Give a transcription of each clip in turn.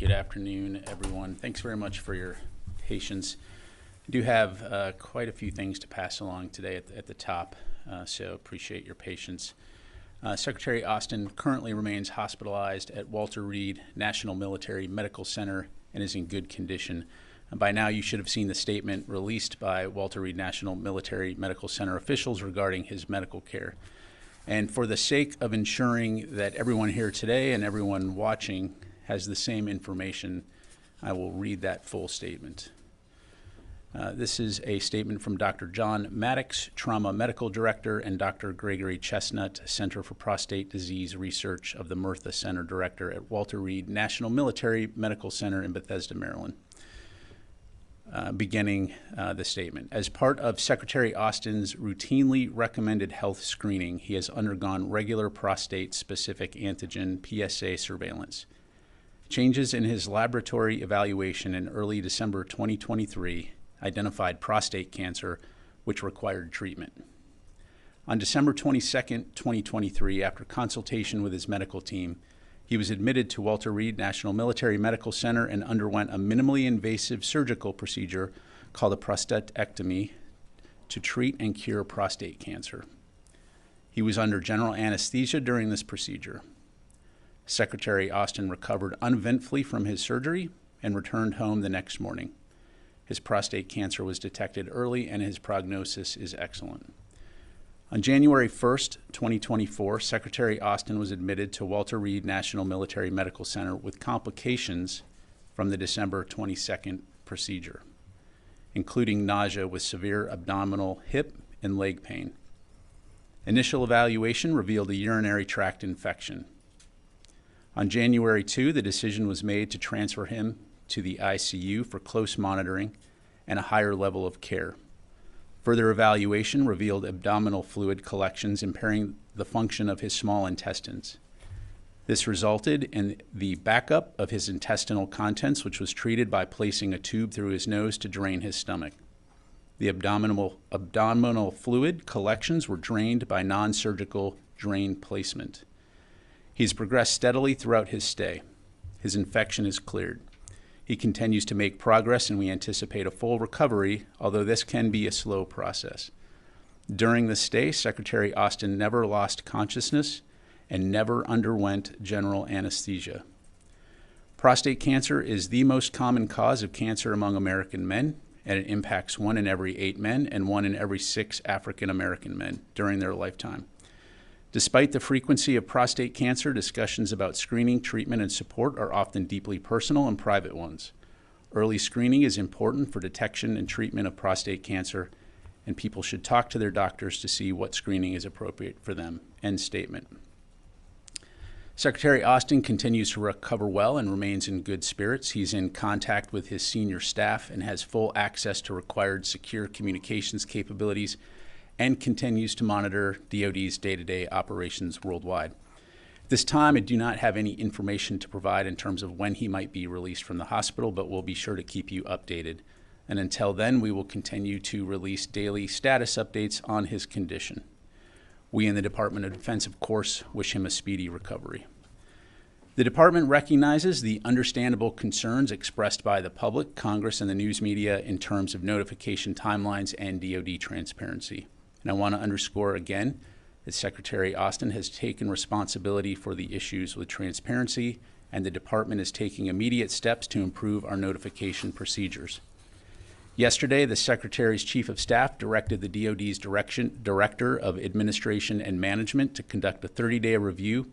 Good afternoon, everyone. Thanks very much for your patience. I do have quite a few things to pass along today at the top, so appreciate your patience. Secretary Austin currently remains hospitalized at Walter Reed National Military Medical Center and is in good condition. And by now, you should have seen the statement released by Walter Reed National Military Medical Center officials regarding his medical care. And for the sake of ensuring that everyone here today and everyone watching has the same information, I will read that full statement. This is a statement from Dr. John Maddox, Trauma Medical Director, and Dr. Gregory Chestnut, Center for Prostate Disease Research of the Murtha Center Director at Walter Reed National Military Medical Center in Bethesda, Maryland. Beginning the statement. As part of Secretary Austin's routinely recommended health screening, he has undergone regular prostate-specific antigen PSA surveillance. Changes in his laboratory evaluation in early December 2023 identified prostate cancer, which required treatment. On December 22, 2023, after consultation with his medical team, he was admitted to Walter Reed National Military Medical Center and underwent a minimally invasive surgical procedure called a prostatectomy to treat and cure prostate cancer. He was under general anesthesia during this procedure. Secretary Austin recovered uneventfully from his surgery and returned home the next morning. His prostate cancer was detected early and his prognosis is excellent. On January 1st, 2024, Secretary Austin was admitted to Walter Reed National Military Medical Center with complications from the December 22nd procedure, including nausea with severe abdominal, hip, and leg pain. Initial evaluation revealed a urinary tract infection. On January 2, the decision was made to transfer him to the ICU for close monitoring and a higher level of care. Further evaluation revealed abdominal fluid collections impairing the function of his small intestines. This resulted in the backup of his intestinal contents, which was treated by placing a tube through his nose to drain his stomach. The abdominal fluid collections were drained by non-surgical drain placement. He's progressed steadily throughout his stay. His infection is cleared. He continues to make progress, and we anticipate a full recovery, although this can be a slow process. During the stay, Secretary Austin never lost consciousness and never underwent general anesthesia. Prostate cancer is the most common cause of cancer among American men, and it impacts 1 in every 8 men and 1 in every 6 African American men during their lifetime. Despite the frequency of prostate cancer, discussions about screening, treatment, and support are often deeply personal and private ones. Early screening is important for detection and treatment of prostate cancer, and people should talk to their doctors to see what screening is appropriate for them. End statement. Secretary Austin continues to recover well and remains in good spirits. He's in contact with his senior staff and has full access to required secure communications capabilities and continues to monitor DoD's day-to-day operations worldwide. At this time, I do not have any information to provide in terms of when he might be released from the hospital, but we'll be sure to keep you updated. And until then, we will continue to release daily status updates on his condition. We in the Department of Defense, of course, wish him a speedy recovery. The Department recognizes the understandable concerns expressed by the public, Congress, and the news media in terms of notification timelines and DoD transparency. And I want to underscore again that Secretary Austin has taken responsibility for the issues with transparency, and the Department is taking immediate steps to improve our notification procedures. Yesterday, the Secretary's Chief of Staff directed the DoD's Director of Administration and Management to conduct a 30-day review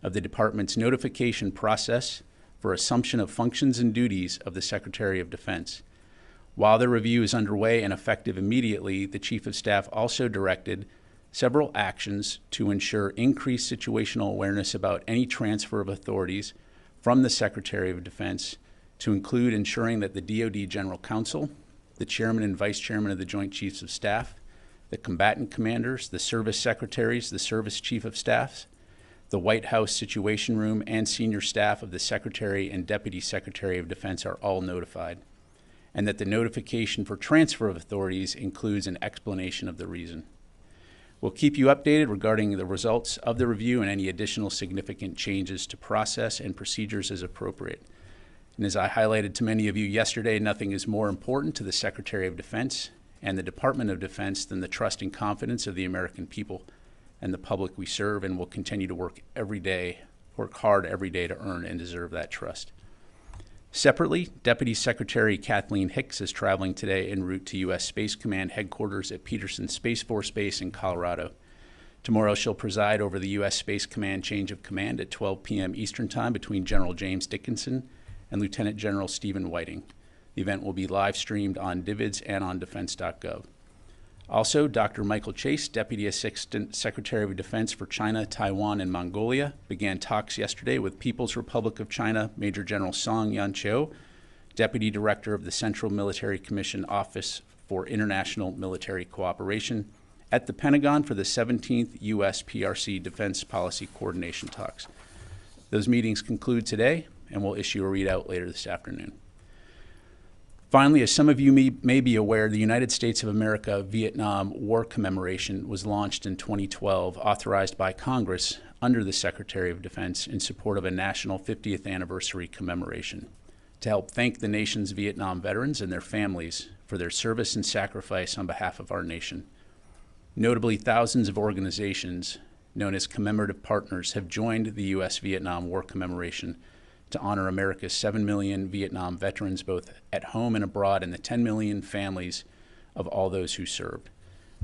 of the Department's notification process for assumption of functions and duties of the Secretary of Defense. While the review is underway and effective immediately, the Chief of Staff also directed several actions to ensure increased situational awareness about any transfer of authorities from the Secretary of Defense, to include ensuring that the DoD General Counsel, the Chairman and Vice Chairman of the Joint Chiefs of Staff, the combatant commanders, the service secretaries, the service chief of staffs, the White House Situation Room, and senior staff of the Secretary and Deputy Secretary of Defense are all notified, and that the notification for transfer of authorities includes an explanation of the reason. We'll keep you updated regarding the results of the review and any additional significant changes to process and procedures as appropriate. And as I highlighted to many of you yesterday, nothing is more important to the Secretary of Defense and the Department of Defense than the trust and confidence of the American people and the public we serve, and will continue to work hard every day to earn and deserve that trust. Separately, Deputy Secretary Kathleen Hicks is traveling today en route to U.S. Space Command headquarters at Peterson Space Force Base in Colorado. Tomorrow she'll preside over the U.S. Space Command change of command at 12 p.m. Eastern Time between General James Dickinson and Lieutenant General Stephen Whiting. The event will be live streamed on DVIDs and on defense.gov. Also, Dr. Michael Chase, Deputy Assistant Secretary of Defense for China, Taiwan, and Mongolia, began talks yesterday with People's Republic of China Major General Song Yanqiu, Deputy Director of the Central Military Commission Office for International Military Cooperation, at the Pentagon for the 17th U.S. PRC Defense Policy Coordination Talks. Those meetings conclude today, and we'll issue a readout later this afternoon. Finally, as some of you may be aware, the United States of America Vietnam War Commemoration was launched in 2012, authorized by Congress under the Secretary of Defense in support of a national 50th anniversary commemoration to help thank the nation's Vietnam veterans and their families for their service and sacrifice on behalf of our nation. Notably, thousands of organizations known as commemorative partners have joined the U.S. Vietnam War Commemoration to honor America's 7 million Vietnam veterans, both at home and abroad, and the 10 million families of all those who served.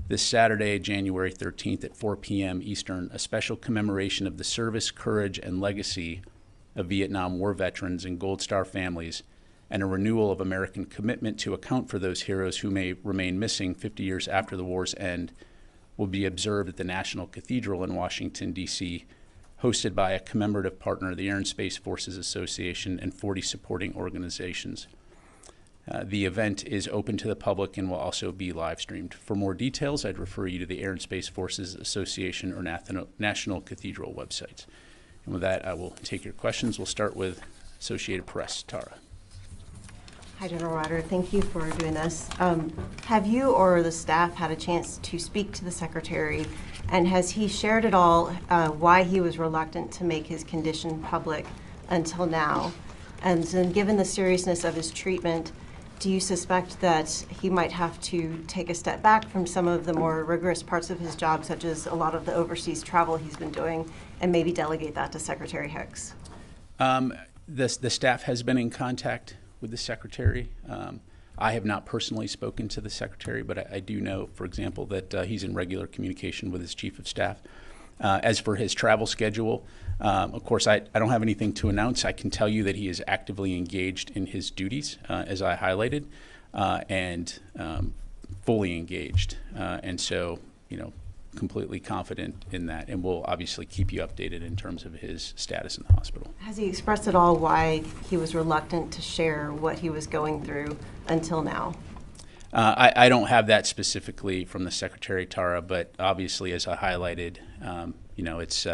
This Saturday, January 13th at 4 p.m. Eastern, a special commemoration of the service, courage, and legacy of Vietnam War veterans and Gold Star families, and a renewal of American commitment to account for those heroes who may remain missing 50 years after the war's end, will be observed at the National Cathedral in Washington, D.C., hosted by a commemorative partner, the Air and Space Forces Association, and 40 supporting organizations. The event is open to the public and will also be live streamed. For more details, I'd refer you to the Air and Space Forces Association or National Cathedral websites. And with that, I will take your questions. We'll start with Associated Press. Tara. Hi, General Ryder. Thank you for doing this. Have you or the staff had a chance to speak to the Secretary, and has he shared at all why he was reluctant to make his condition public until now? And then, given the seriousness of his treatment, do you suspect that he might have to take a step back from some of the more rigorous parts of his job, such as a lot of the overseas travel he's been doing, and maybe delegate that to Secretary Hicks? The staff has been in contact with the Secretary. I have not personally spoken to the Secretary, but I do know, for example, that he's in regular communication with his Chief of Staff. As for his travel schedule, of course, I don't have anything to announce. I can tell you that he is actively engaged in his duties, as I highlighted, and fully engaged. And so, completely confident in that, and we'll obviously keep you updated in terms of his status in the hospital. Has he expressed at all why he was reluctant to share what he was going through until now? I don't have that specifically from the Secretary, Tara, but obviously, as I highlighted, it's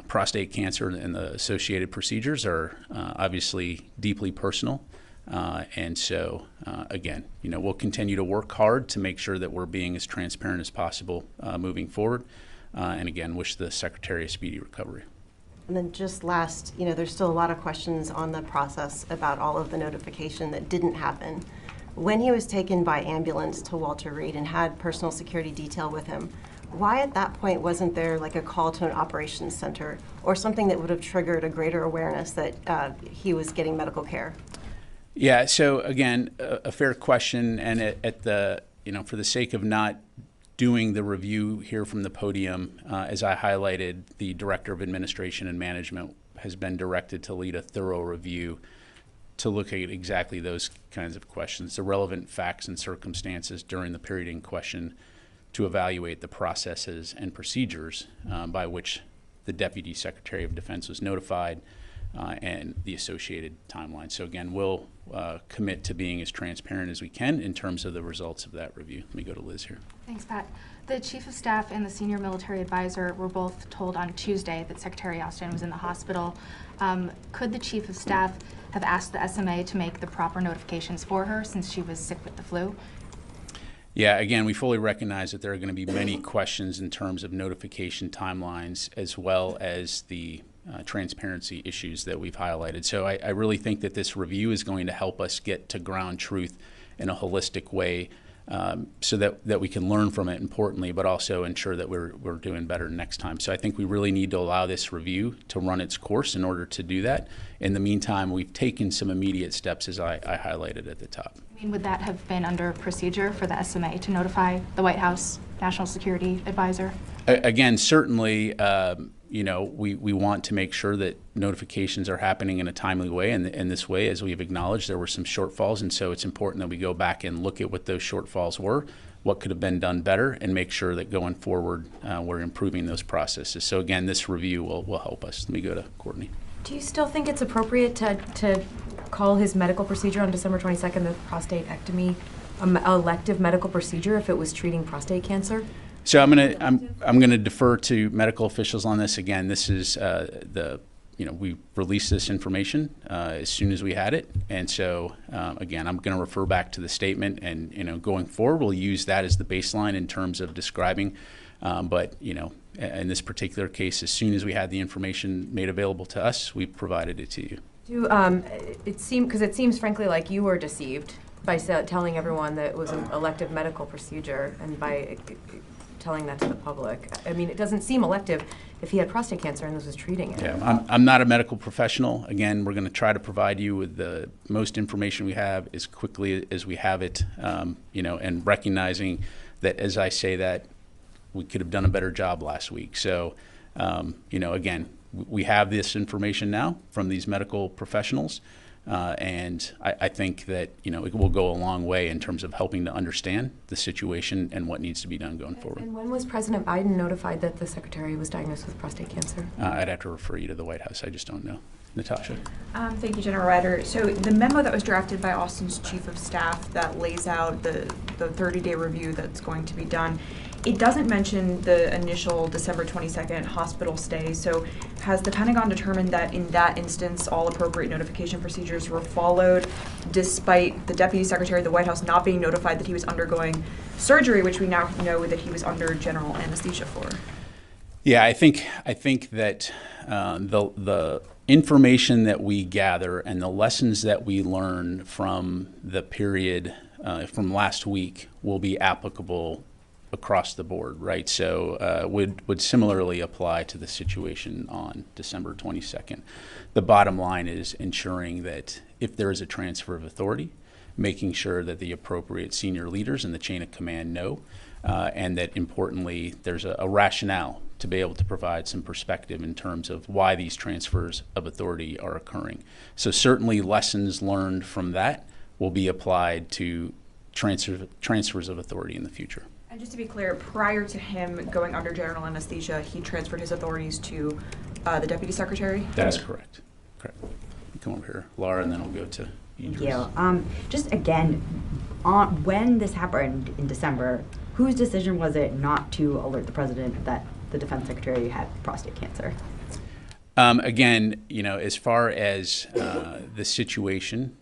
prostate cancer and the associated procedures are obviously deeply personal. And so, again, we'll continue to work hard to make sure that we're being as transparent as possible moving forward. And again, wish the Secretary a speedy recovery. And then just last, there's still a lot of questions on the process about all of the notification that didn't happen. When he was taken by ambulance to Walter Reed and had personal security detail with him, why at that point wasn't there like a call to an operations center or something that would have triggered a greater awareness that he was getting medical care? Yeah, so again, a fair question, and at the, for the sake of not doing the review here from the podium, as I highlighted, the Director of Administration and Management has been directed to lead a thorough review to look at exactly those kinds of questions, the relevant facts and circumstances during the period in question, to evaluate the processes and procedures by which the Deputy Secretary of Defense was notified, and the associated timeline. So again, we'll commit to being as transparent as we can in terms of the results of that review. Let me go to Liz here. Thanks, Pat. The Chief of Staff and the Senior Military Advisor were both told on Tuesday that Secretary Austin was in the hospital. Could the Chief of Staff have asked the SMA to make the proper notifications for her since she was sick with the flu? Yeah, again, we fully recognize that there are going to be many questions in terms of notification timelines, as well as the transparency issues that we've highlighted. So I really think that this review is going to help us get to ground truth in a holistic way, so that we can learn from it, importantly, but also ensure that we're doing better next time. So I think we really need to allow this review to run its course in order to do that. In the meantime, we've taken some immediate steps, as I highlighted at the top. I mean, would that have been under procedure for the SMA to notify the White House National Security Advisor? Again, certainly, we want to make sure that notifications are happening in a timely way. And in this way, as we've acknowledged, there were some shortfalls. And so it's important that we go back and look at what those shortfalls were, what could have been done better, and make sure that going forward, we're improving those processes. So again, this review will help us. Let me go to Courtney. Do you still think it's appropriate to call his medical procedure on December 22nd the prostatectomy an elective medical procedure if it was treating prostate cancer? So I'm gonna defer to medical officials on this. Again, this is we released this information as soon as we had it, and so again, I'm going to refer back to the statement, and going forward, we'll use that as the baseline in terms of describing. But in this particular case, as soon as we had the information made available to us, we provided it to you. It seems frankly like you were deceived by telling everyone that it was an elective medical procedure and by telling that to the public. I mean, it doesn't seem elective if he had prostate cancer and this was treating it. Yeah, I'm not a medical professional. Again, we're going to try to provide you with the most information we have as quickly as we have it, and recognizing that as I say that, we could have done a better job last week. So, again, we have this information now from these medical professionals, and I think that it will go a long way in terms of helping to understand the situation and what needs to be done going forward. And when was President Biden notified that the secretary was diagnosed with prostate cancer? I'd have to refer you to the White House. I just don't know. Natasha. Thank you, General Ryder. So the memo that was drafted by Austin's chief of staff that lays out the 30-day review that's going to be done, it doesn't mention the initial December 22nd hospital stay. So has the Pentagon determined that in that instance all appropriate notification procedures were followed, despite the Deputy Secretary of the White House not being notified that he was undergoing surgery, which we now know that he was under general anesthesia for? Yeah, I think that the information that we gather and the lessons that we learn from the period from last week will be applicable across the board, right? So would similarly apply to the situation on December 22nd. The bottom line is ensuring that if there is a transfer of authority, making sure that the appropriate senior leaders in the chain of command know, and that importantly, there's a rationale to be able to provide some perspective in terms of why these transfers of authority are occurring. So certainly lessons learned from that will be applied to transfers of authority in the future. And just to be clear, prior to him going under general anesthesia, he transferred his authorities to the Deputy Secretary? That is correct. Correct. Come over here, Laura, and then we'll go to Idris. Thank you. Just again, when this happened in December, whose decision was it not to alert the president that the defense secretary had prostate cancer? Again, as far as the situation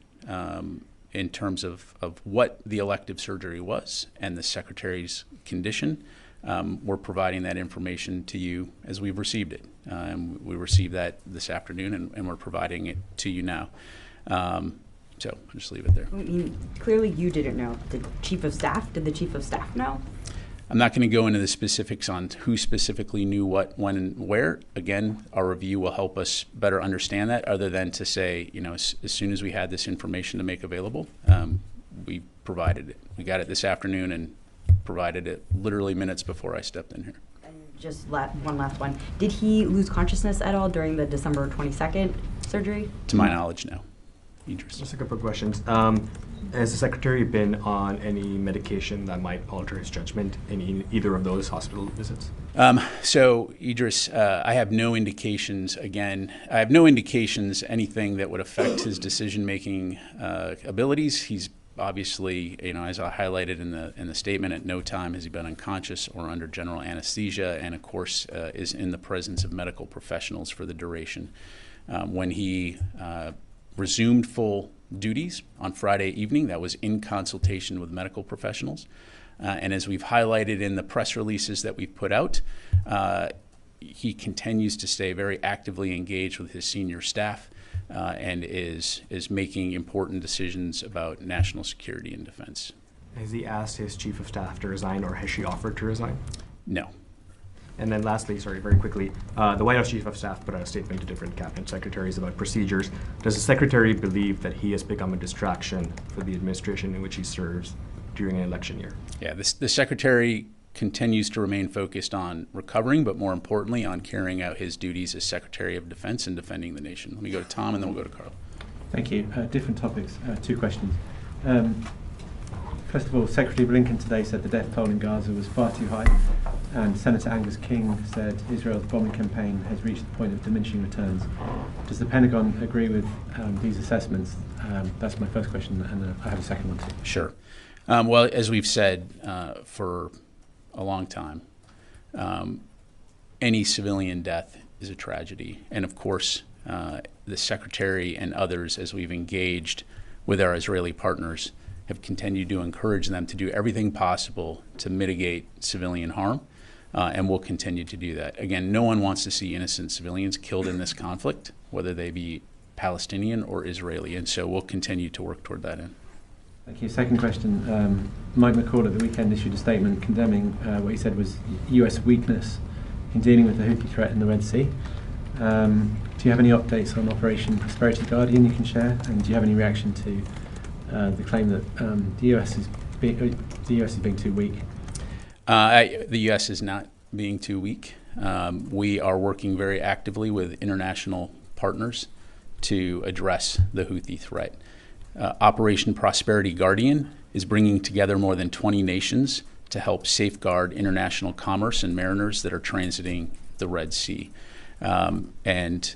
in terms of what the elective surgery was and the secretary's condition, we're providing that information to you as we've received it. We received that this afternoon, and we're providing it to you now. So I'll just leave it there. I mean, clearly you didn't know. Did the chief of staff know? I'm not going to go into the specifics on who specifically knew what, when, and where. Again, our review will help us better understand that, other than to say, as soon as we had this information to make available, we provided it. We got it this afternoon and provided it literally minutes before I stepped in here. And just one last one. Did he lose consciousness at all during the December 22nd surgery? To my knowledge, no. Idris. Just a couple of questions. Has the secretary been on any medication that might alter his judgment in either of those hospital visits? So, Idris, I have no indications, anything that would affect his decision-making abilities. He's obviously, as I highlighted in the statement, at no time has he been unconscious or under general anesthesia, and of course is in the presence of medical professionals for the duration. When he resumed full duties on Friday evening, that was in consultation with medical professionals. And as we've highlighted in the press releases that we've put out, he continues to stay very actively engaged with his senior staff and is making important decisions about national security and defense. Has he asked his chief of staff to resign, or has she offered to resign? No. And then lastly, sorry, very quickly, the White House Chief of Staff put out a statement to different cabinet secretaries about procedures. Does the secretary believe that he has become a distraction for the administration in which he serves during an election year? Yeah, the secretary continues to remain focused on recovering, but more importantly, on carrying out his duties as Secretary of Defense and defending the nation. Let me go to Tom, and then we'll go to Carl. Thank you. Different topics, two questions. First of all, Secretary Blinken today said the death toll in Gaza was far too high, and Senator Angus King said Israel's bombing campaign has reached the point of diminishing returns. Does the Pentagon agree with these assessments? That's my first question, and I have a second one too. Sure. Well, as we've said for a long time, any civilian death is a tragedy. And of course, the Secretary and others, as we've engaged with our Israeli partners, have continued to encourage them to do everything possible to mitigate civilian harm, and we'll continue to do that. Again, no one wants to see innocent civilians killed in this conflict, whether they be Palestinian or Israeli, and so we'll continue to work toward that end. Thank you. Second question. Mike McCall at the weekend issued a statement condemning what he said was US weakness in dealing with the Houthi threat in the Red Sea. Do you have any updates on Operation Prosperity Guardian you can share? And do you have any reaction to the claim that the US is being too weak? The U.S. is not being too weak. We are working very actively with international partners to address the Houthi threat. Operation Prosperity Guardian is bringing together more than 20 nations to help safeguard international commerce and mariners that are transiting the Red Sea. And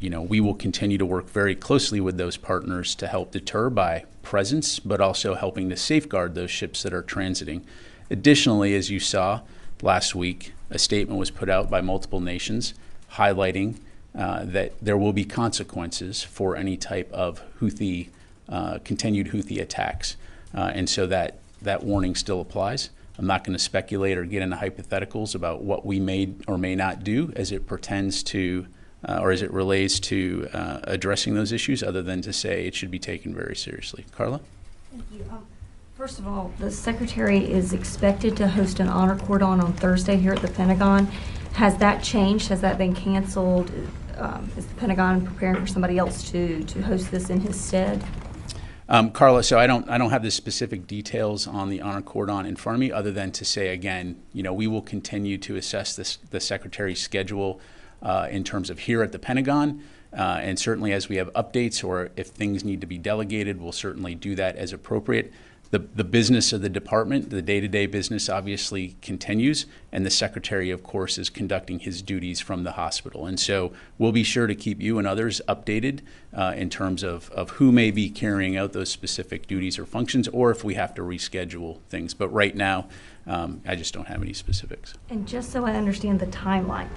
we will continue to work very closely with those partners to help deter by presence, but also helping to safeguard those ships that are transiting. Additionally, as you saw last week, a statement was put out by multiple nations highlighting that there will be consequences for any type of continued Houthi attacks. And so that warning still applies. I'm not going to speculate or get into hypotheticals about what we may or may not do as it pertains to or as it relates to addressing those issues, other than to say it should be taken very seriously. Carla? Thank you. First of all, the Secretary is expected to host an honor cordon on Thursday here at the Pentagon. Has that changed? Has that been canceled? Is the Pentagon preparing for somebody else to host this in his stead? Carla, so I don't have the specific details on the honor cordon in front of me, other than to say again, we will continue to assess the Secretary's schedule in terms of here at the Pentagon, and certainly as we have updates or if things need to be delegated, we'll certainly do that as appropriate. The business of the department, the day-to-day business, obviously continues, and the Secretary, of course, is conducting his duties from the hospital. And so we'll be sure to keep you and others updated in terms of who may be carrying out those specific duties or functions, or if we have to reschedule things. But right now, I just don't have any specifics. And just so I understand the timeline,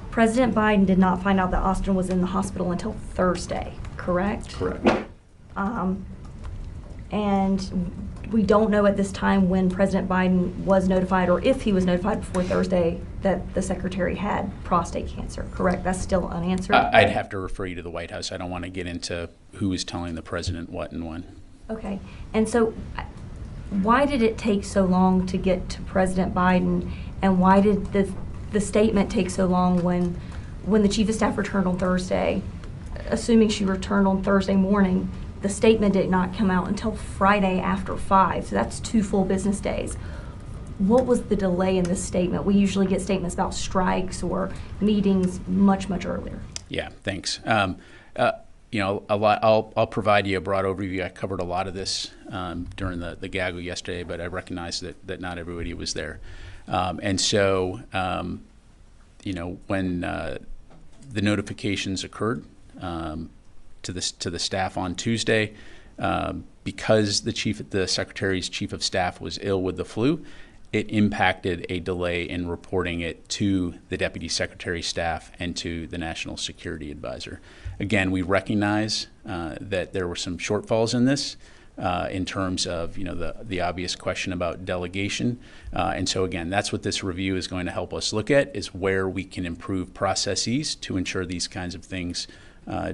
President Biden did not find out that Austin was in the hospital until Thursday, correct? Correct. And we don't know at this time when President Biden was notified, or if he was notified before Thursday, that the Secretary had prostate cancer, correct? That's still unanswered? I'd have to refer you to the White House. I don't want to get into who is telling the President what and when. Okay. And so why did it take so long to get to President Biden, and why did the statement take so long when the Chief of Staff returned on Thursday, assuming she returned on Thursday morning? The statement did not come out until Friday after 5, so that's 2 full business days. What was the delay in this statement? We usually get statements about strikes or meetings much, much earlier. Yeah, thanks. I'll provide you a broad overview. I covered a lot of this during the gaggle yesterday, but I recognize that not everybody was there. And so, when the notifications occurred, to the staff on Tuesday, because the Secretary's Chief of Staff was ill with the flu, it impacted a delay in reporting it to the Deputy Secretary's staff and to the National Security Advisor. Again, we recognize that there were some shortfalls in this, in terms of the obvious question about delegation. And so again, that's what this review is going to help us look at, is where we can improve processes to ensure these kinds of things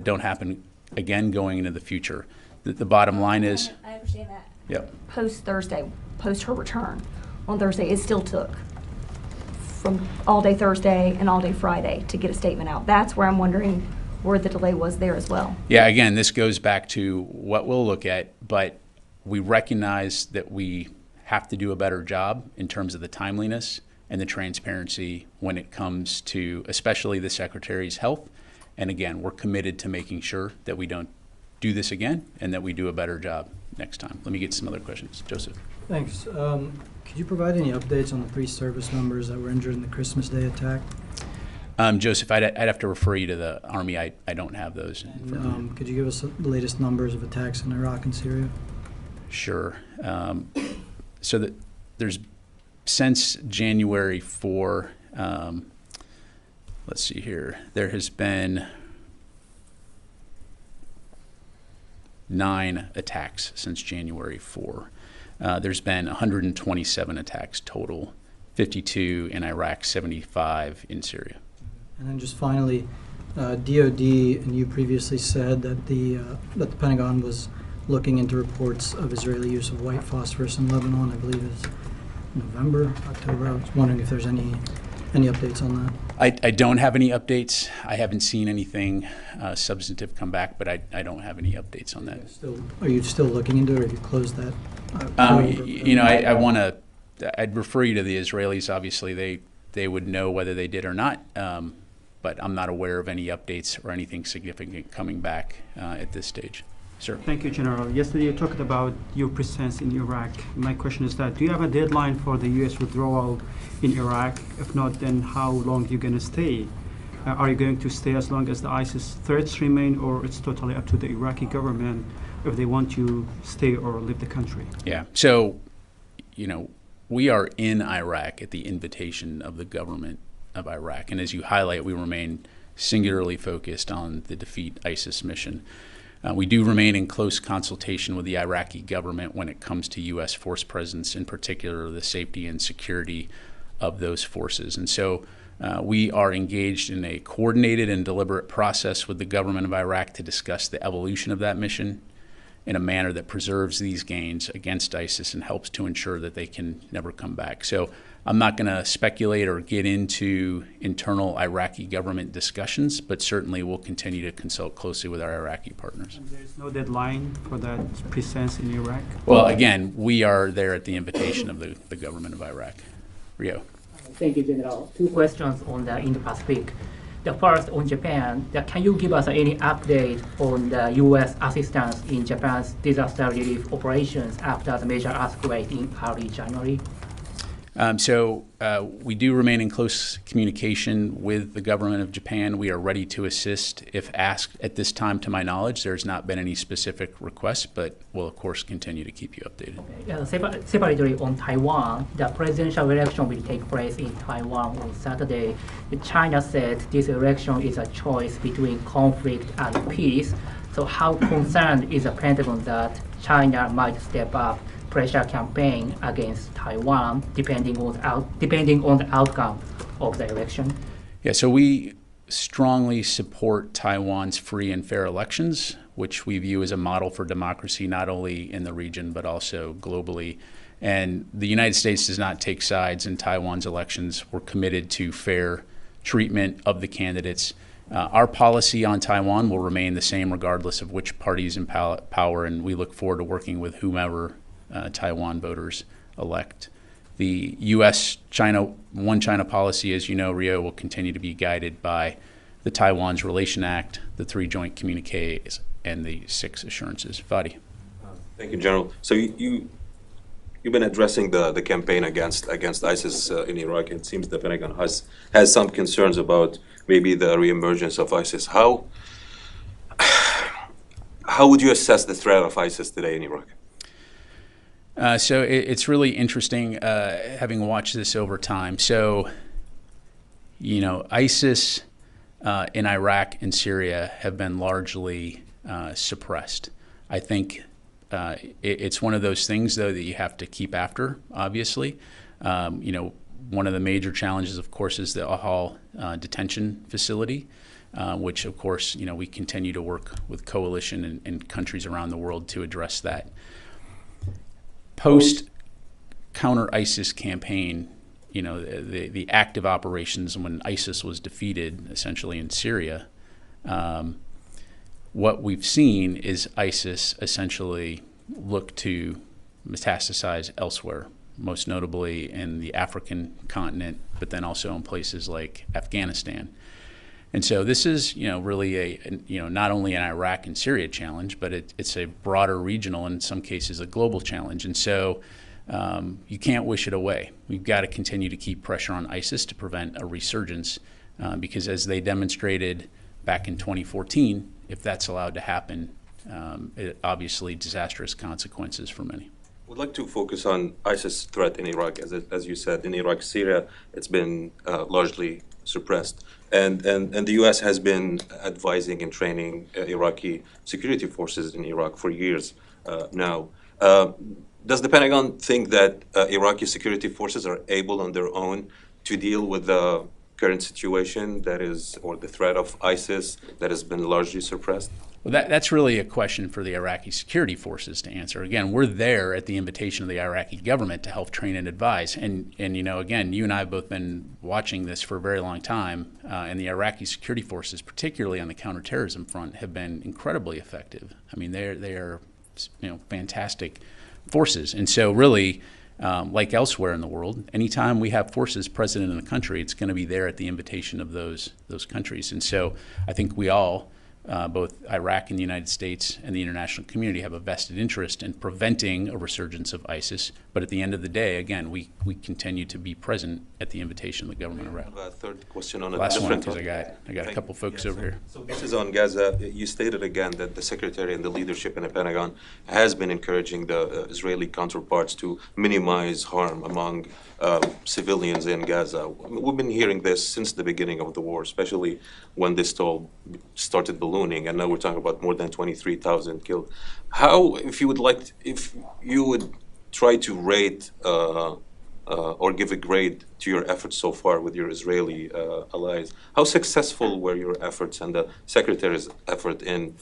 don't happen again going into the future. The bottom line is... I understand that. Yep. Post-Thursday, post her return on Thursday, it still took from all day Thursday and all day Friday to get a statement out. That's where I'm wondering where the delay was there as well. Yeah, again, this goes back to what we'll look at, but we recognize that we have to do a better job in terms of the timeliness and the transparency when it comes to especially the Secretary's health. And again, we're committed to making sure that we don't do this again and that we do a better job next time. Let me get some other questions. Joseph. Thanks. Could you provide any updates on the 3 service members that were injured in the Christmas Day attack? Joseph, I'd have to refer you to the Army. I don't have those. Could you give us the latest numbers of attacks in Iraq and Syria? Sure. So that there's, since January 4, let's see here, there has been 9 attacks since January 4. There's been 127 attacks total, 52 in Iraq, 75 in Syria. And then just finally, DOD and you previously said that the Pentagon was looking into reports of Israeli use of white phosphorus in Lebanon. I believe it's November, October. I was wondering if there's any updates on that. I don't have any updates. I haven't seen anything substantive come back, but I don't have any updates on that. Are you still looking into it, or have you closed that? I'd refer you to the Israelis. Obviously, they would know whether they did or not, but I'm not aware of any updates or anything significant coming back at this stage. Sir. Thank you, General. Yesterday you talked about your presence in Iraq. My question is that, do you have a deadline for the U.S. withdrawal in Iraq? If not, then how long are you going to stay? Are you going to stay as long as the ISIS threats remain, or it's totally up to the Iraqi government if they want you to stay or leave the country? Yeah. So, we are in Iraq at the invitation of the government of Iraq. And as you highlight, we remain singularly focused on the defeat ISIS mission. We do remain in close consultation with the Iraqi government when it comes to U.S. force presence, in particular the safety and security of those forces. And so we are engaged in a coordinated and deliberate process with the government of Iraq to discuss the evolution of that mission in a manner that preserves these gains against ISIS and helps to ensure that they can never come back. So I'm not going to speculate or get into internal Iraqi government discussions, but certainly we'll continue to consult closely with our Iraqi partners. And there's no deadline for that presence in Iraq? Well, again, we are there at the invitation of the government of Iraq. Rio. Thank you, General. 2 questions on the Indo-Pacific. The first on Japan. Can you give us any update on the U.S. assistance in Japan's disaster relief operations after the major earthquake in early January? We do remain in close communication with the government of Japan. We are ready to assist if asked. At this time, to my knowledge, there's not been any specific requests, but we'll, of course, continue to keep you updated. Okay. Separately on Taiwan, the presidential election will take place in Taiwan on Saturday. China said this election is a choice between conflict and peace. So how concerned is the Pentagon that China might step up pressure campaign against Taiwan, depending on the outcome of the election? Yeah, so we strongly support Taiwan's free and fair elections, which we view as a model for democracy not only in the region but also globally. And the United States does not take sides in Taiwan's elections. We're committed to fair treatment of the candidates. Our policy on Taiwan will remain the same regardless of which party is in power, and we look forward to working with whomever Taiwan voters elect. The U.S.-China, One China policy, as you know, Rio, will continue to be guided by the Taiwan's Relation Act, the 3 joint communiques, and the 6 assurances. Fadi. Thank you, General. So you've been addressing the campaign against ISIS in Iraq. It seems the Pentagon has some concerns about maybe the reemergence of ISIS. How would you assess the threat of ISIS today in Iraq? So it's really interesting having watched this over time. So, ISIS in Iraq and Syria have been largely suppressed. I think It's one of those things, though, that you have to keep after, obviously. One of the major challenges, of course, is the Ahal detention facility, which, of course, we continue to work with coalition and countries around the world to address that. Post-counter-ISIS campaign, the active operations when ISIS was defeated, essentially in Syria, what we've seen is ISIS essentially look to metastasize elsewhere, most notably in the African continent, but then also in places like Afghanistan. And so this is, really not only an Iraq and Syria challenge, but it's a broader regional, and in some cases a global challenge. And so you can't wish it away. We've got to continue to keep pressure on ISIS to prevent a resurgence, because as they demonstrated back in 2014, if that's allowed to happen, it obviously disastrous consequences for many. We'd like to focus on ISIS threat in Iraq. As you said, in Iraq, Syria, it's been largely suppressed. And the U.S. has been advising and training Iraqi security forces in Iraq for years now. Does the Pentagon think that Iraqi security forces are able on their own to deal with the current situation that is, or the threat of ISIS that has been largely suppressed? Well, that's really a question for the Iraqi security forces to answer. Again, we're there at the invitation of the Iraqi government to help train and advise. And again, you and I have both been watching this for a very long time, and the Iraqi security forces, particularly on the counterterrorism front, have been incredibly effective. I mean, they are fantastic forces. And so really, like elsewhere in the world, anytime we have forces present in a country, it's going to be there at the invitation of those countries. And so I think we all, both Iraq and the United States and the international community, have a vested interest in preventing a resurgence of ISIS. But at the end of the day, again, we continue to be present at the invitation of the government of Iraq. Third question on a last one, different because I got a couple folks over here. So this is on Gaza. You stated again that the Secretary and the leadership in the Pentagon has been encouraging the Israeli counterparts to minimize harm among civilians in Gaza. We've been hearing this since the beginning of the war, especially when this toll started ballooning, and now we're talking about more than 23,000 killed. How, if you would try to rate or give a grade to your efforts so far with your Israeli allies, how successful were your efforts and the Secretary's effort in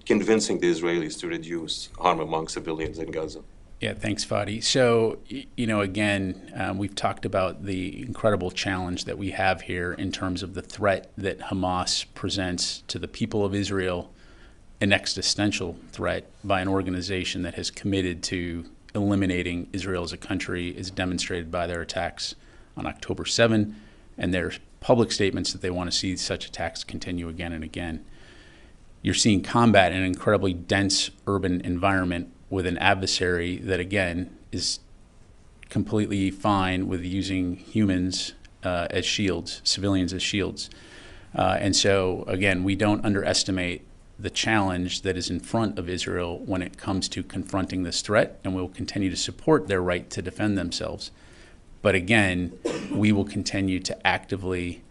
convincing the Israelis to reduce harm among civilians in Gaza? Yeah, thanks, Fadi. So, again, we've talked about the incredible challenge that we have here in terms of the threat that Hamas presents to the people of Israel, an existential threat by an organization that has committed to eliminating Israel as a country, as demonstrated by their attacks on October 7 and their public statements that they want to see such attacks continue again and again. You're seeing combat in an incredibly dense urban environment with an adversary that, again, is completely fine with using humans as shields, civilians as shields. And so, again, we don't underestimate the challenge that is in front of Israel when it comes to confronting this threat, and we'll continue to support their right to defend themselves. But again, we will continue to actively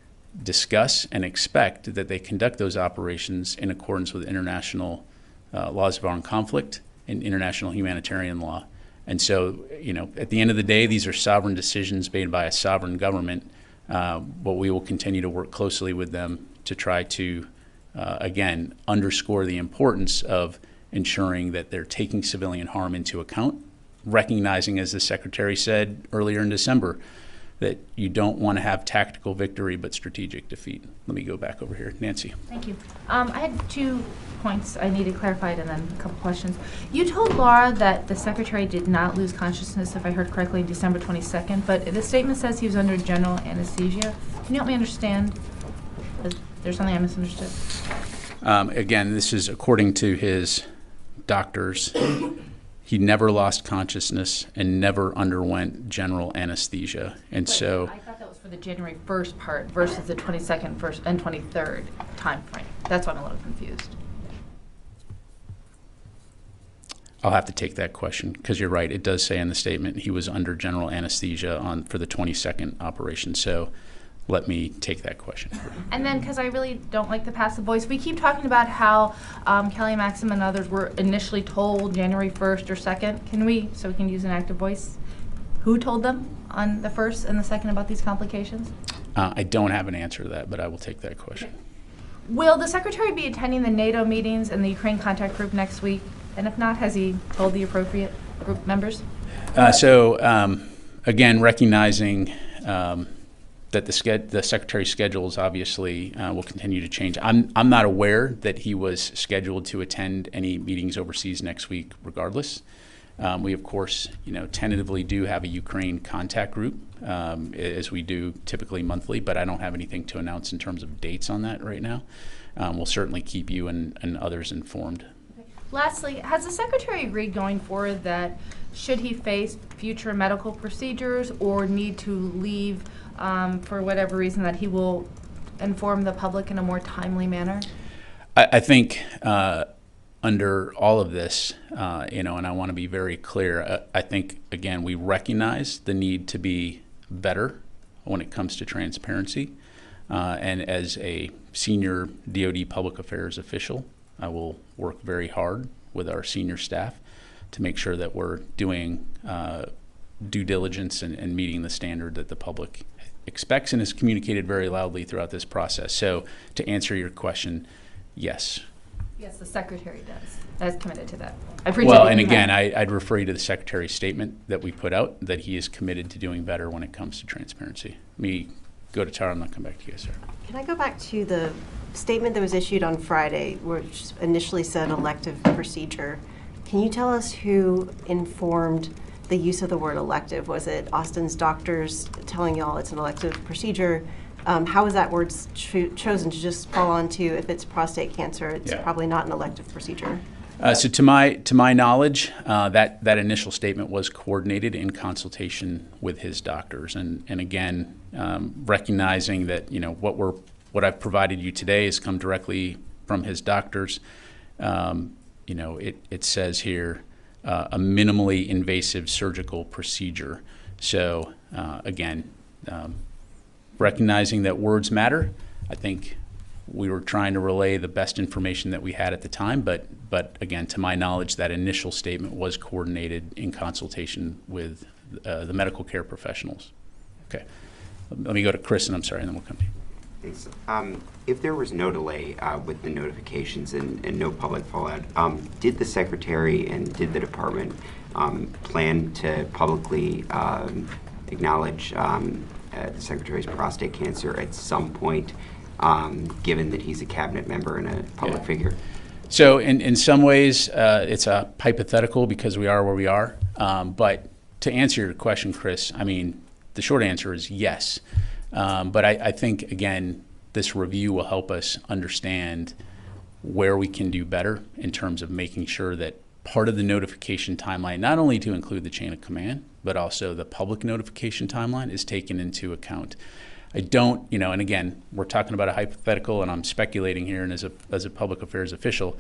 discuss and expect that they conduct those operations in accordance with international laws of armed conflict and international humanitarian law. And so, at the end of the day, these are sovereign decisions made by a sovereign government, but we will continue to work closely with them to try to, again, underscore the importance of ensuring that they're taking civilian harm into account, recognizing, as the Secretary said earlier in December, that you don't want to have tactical victory but strategic defeat. Let me go back over here. Nancy. Thank you. I had 2 points I needed clarified and then a couple questions. You told Laura that the Secretary did not lose consciousness, if I heard correctly, December 22nd, but the statement says he was under general anesthesia. Can you help me understand? Is there something I misunderstood? Again, this is according to his doctors. He never lost consciousness and never underwent general anesthesia. And so I thought that was for the January 1st part versus the 22nd, 1st, and 23rd time frame. That's why I'm a little confused. I'll have to take that question because you're right. It does say in the statement he was under general anesthesia for the 22nd operation. So let me take that question. And then, because I really don't like the passive voice, we keep talking about how Kelly Maxim and others were initially told January 1st or 2nd. So we can use an active voice, who told them on the 1st and the 2nd about these complications? I don't have an answer to that, but I will take that question. Will the Secretary be attending the NATO meetings and the Ukraine contact group next week? And if not, has he told the appropriate group members? Again, recognizing that the Secretary's schedules obviously will continue to change. I'm not aware that he was scheduled to attend any meetings overseas next week regardless. We, of course, tentatively do have a Ukraine contact group, as we do typically monthly, but I don't have anything to announce in terms of dates on that right now. We'll certainly keep you and others informed. Lastly, has the Secretary agreed going forward that should he face future medical procedures or need to leave for whatever reason, that he will inform the public in a more timely manner? I think under all of this, and I want to be very clear, I think, again, we recognize the need to be better when it comes to transparency. And as a senior DoD public affairs official, I will work very hard with our senior staff to make sure that we're doing due diligence and meeting the standard that the public expects and has communicated very loudly throughout this process. So to answer your question, yes. Yes, the Secretary does. As committed to that. I appreciate Well, and again, I'd refer you to the Secretary's statement that we put out, that he is committed to doing better when it comes to transparency. Let me go to Tara and I'll come back to you, sir. Can I go back to the statement that was issued on Friday, which initially said elective procedure? Can you tell us who informed the use of the word elective? Was it Austin's doctors telling y'all it's an elective procedure? How was that word chosen to just fall onto, if it's prostate cancer, it's probably not an elective procedure? So to my knowledge, that initial statement was coordinated in consultation with his doctors, and again, recognizing that what I've provided you today has come directly from his doctors. It says here a minimally invasive surgical procedure. So again, recognizing that words matter, I think we were trying to relay the best information that we had at the time, but again, to my knowledge, that initial statement was coordinated in consultation with the medical care professionals. Okay, let me go to Chris, and I'm sorry, and then we'll come to you. Thanks. If there was no delay with the notifications and no public fallout, did the Secretary and did the Department plan to publicly acknowledge the Secretary's prostate cancer at some point, given that he's a cabinet member and a public figure? So in some ways, it's a hypothetical because we are where we are. But to answer your question, Chris, I mean, the short answer is yes. But I think, again, this review will help us understand where we can do better in terms of making sure that part of the notification timeline, not only to include the chain of command, but also the public notification timeline, is taken into account. I don't, and again, we're talking about a hypothetical and I'm speculating here, and as a public affairs official,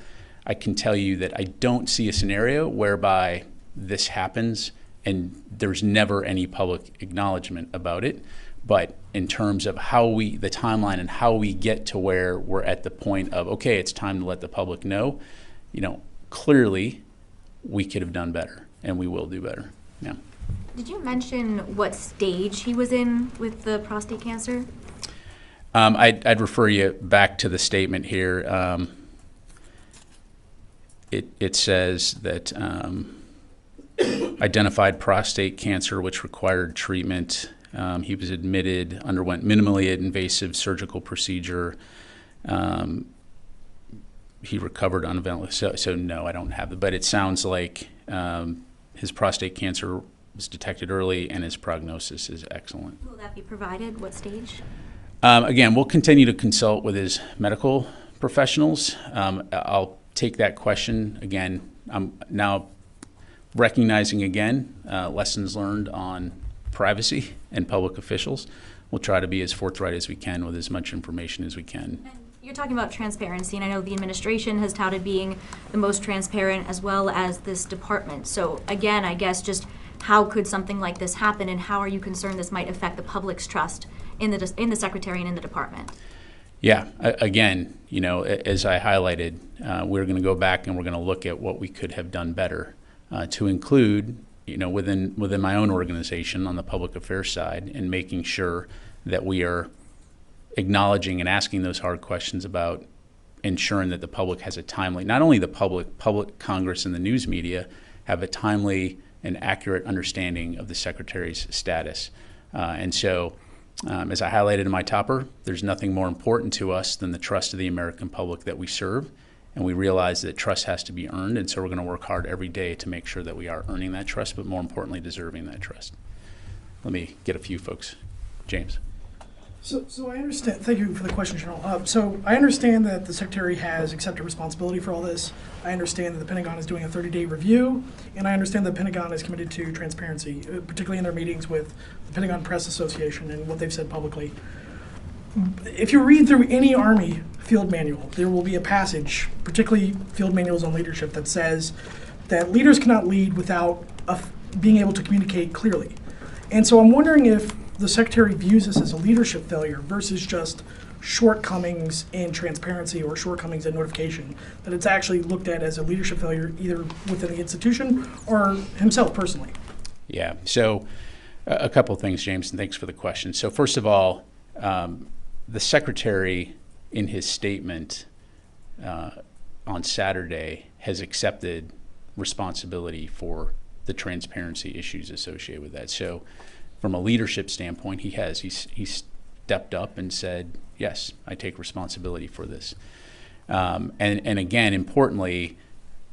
I can tell you that I don't see a scenario whereby this happens and there's never any public acknowledgement about it. But in terms of the timeline and how we get to where we're at the point of, okay, it's time to let the public know, clearly we could have done better and we will do better. Yeah. Did you mention what stage he was in with the prostate cancer? I'd refer you back to the statement here. It says that identified prostate cancer, which required treatment. He was admitted, underwent minimally invasive surgical procedure. He recovered on a ventilator. So no, I don't have it. But it sounds like his prostate cancer was detected early and his prognosis is excellent. Will that be provided? What stage? Again, we'll continue to consult with his medical professionals. I'll take that question. Again, I'm now recognizing again lessons learned on privacy and public officials. We'll try to be as forthright as we can with as much information as we can. And you're talking about transparency, and I know the administration has touted being the most transparent, as well as this department. So again, I guess just how could something like this happen, and how are you concerned this might affect the public's trust in the secretary and in the department? Yeah, again, as I highlighted, we're going to go back and we're going to look at what we could have done better, to include, within my own organization on the public affairs side, and making sure that we are acknowledging and asking those hard questions about ensuring that the public has a timely, not only the public, Congress, and the news media have a timely and accurate understanding of the Secretary's status. And so, as I highlighted in my topper, there's nothing more important to us than the trust of the American public that we serve. And we realize that trust has to be earned. And so we're going to work hard every day to make sure that we are earning that trust, but more importantly, deserving that trust. Let me get a few folks. James. So I understand, thank you for the question, General. So I understand that the Secretary has accepted responsibility for all this. I understand that the Pentagon is doing a 30-day review, and I understand that the Pentagon is committed to transparency, particularly in their meetings with the Pentagon Press Association and what they've said publicly. If you read through any Army field manual, there will be a passage, particularly field manuals on leadership, that says that leaders cannot lead without being able to communicate clearly. And so I'm wondering if the Secretary views this as a leadership failure versus just shortcomings in transparency or shortcomings in notification, that it's actually looked at as a leadership failure either within the institution or himself personally. Yeah, so a couple of things, James, and thanks for the question. So first of all, the Secretary in his statement on Saturday has accepted responsibility for the transparency issues associated with that. So from a leadership standpoint, he's stepped up and said, yes, I take responsibility for this. And again, importantly,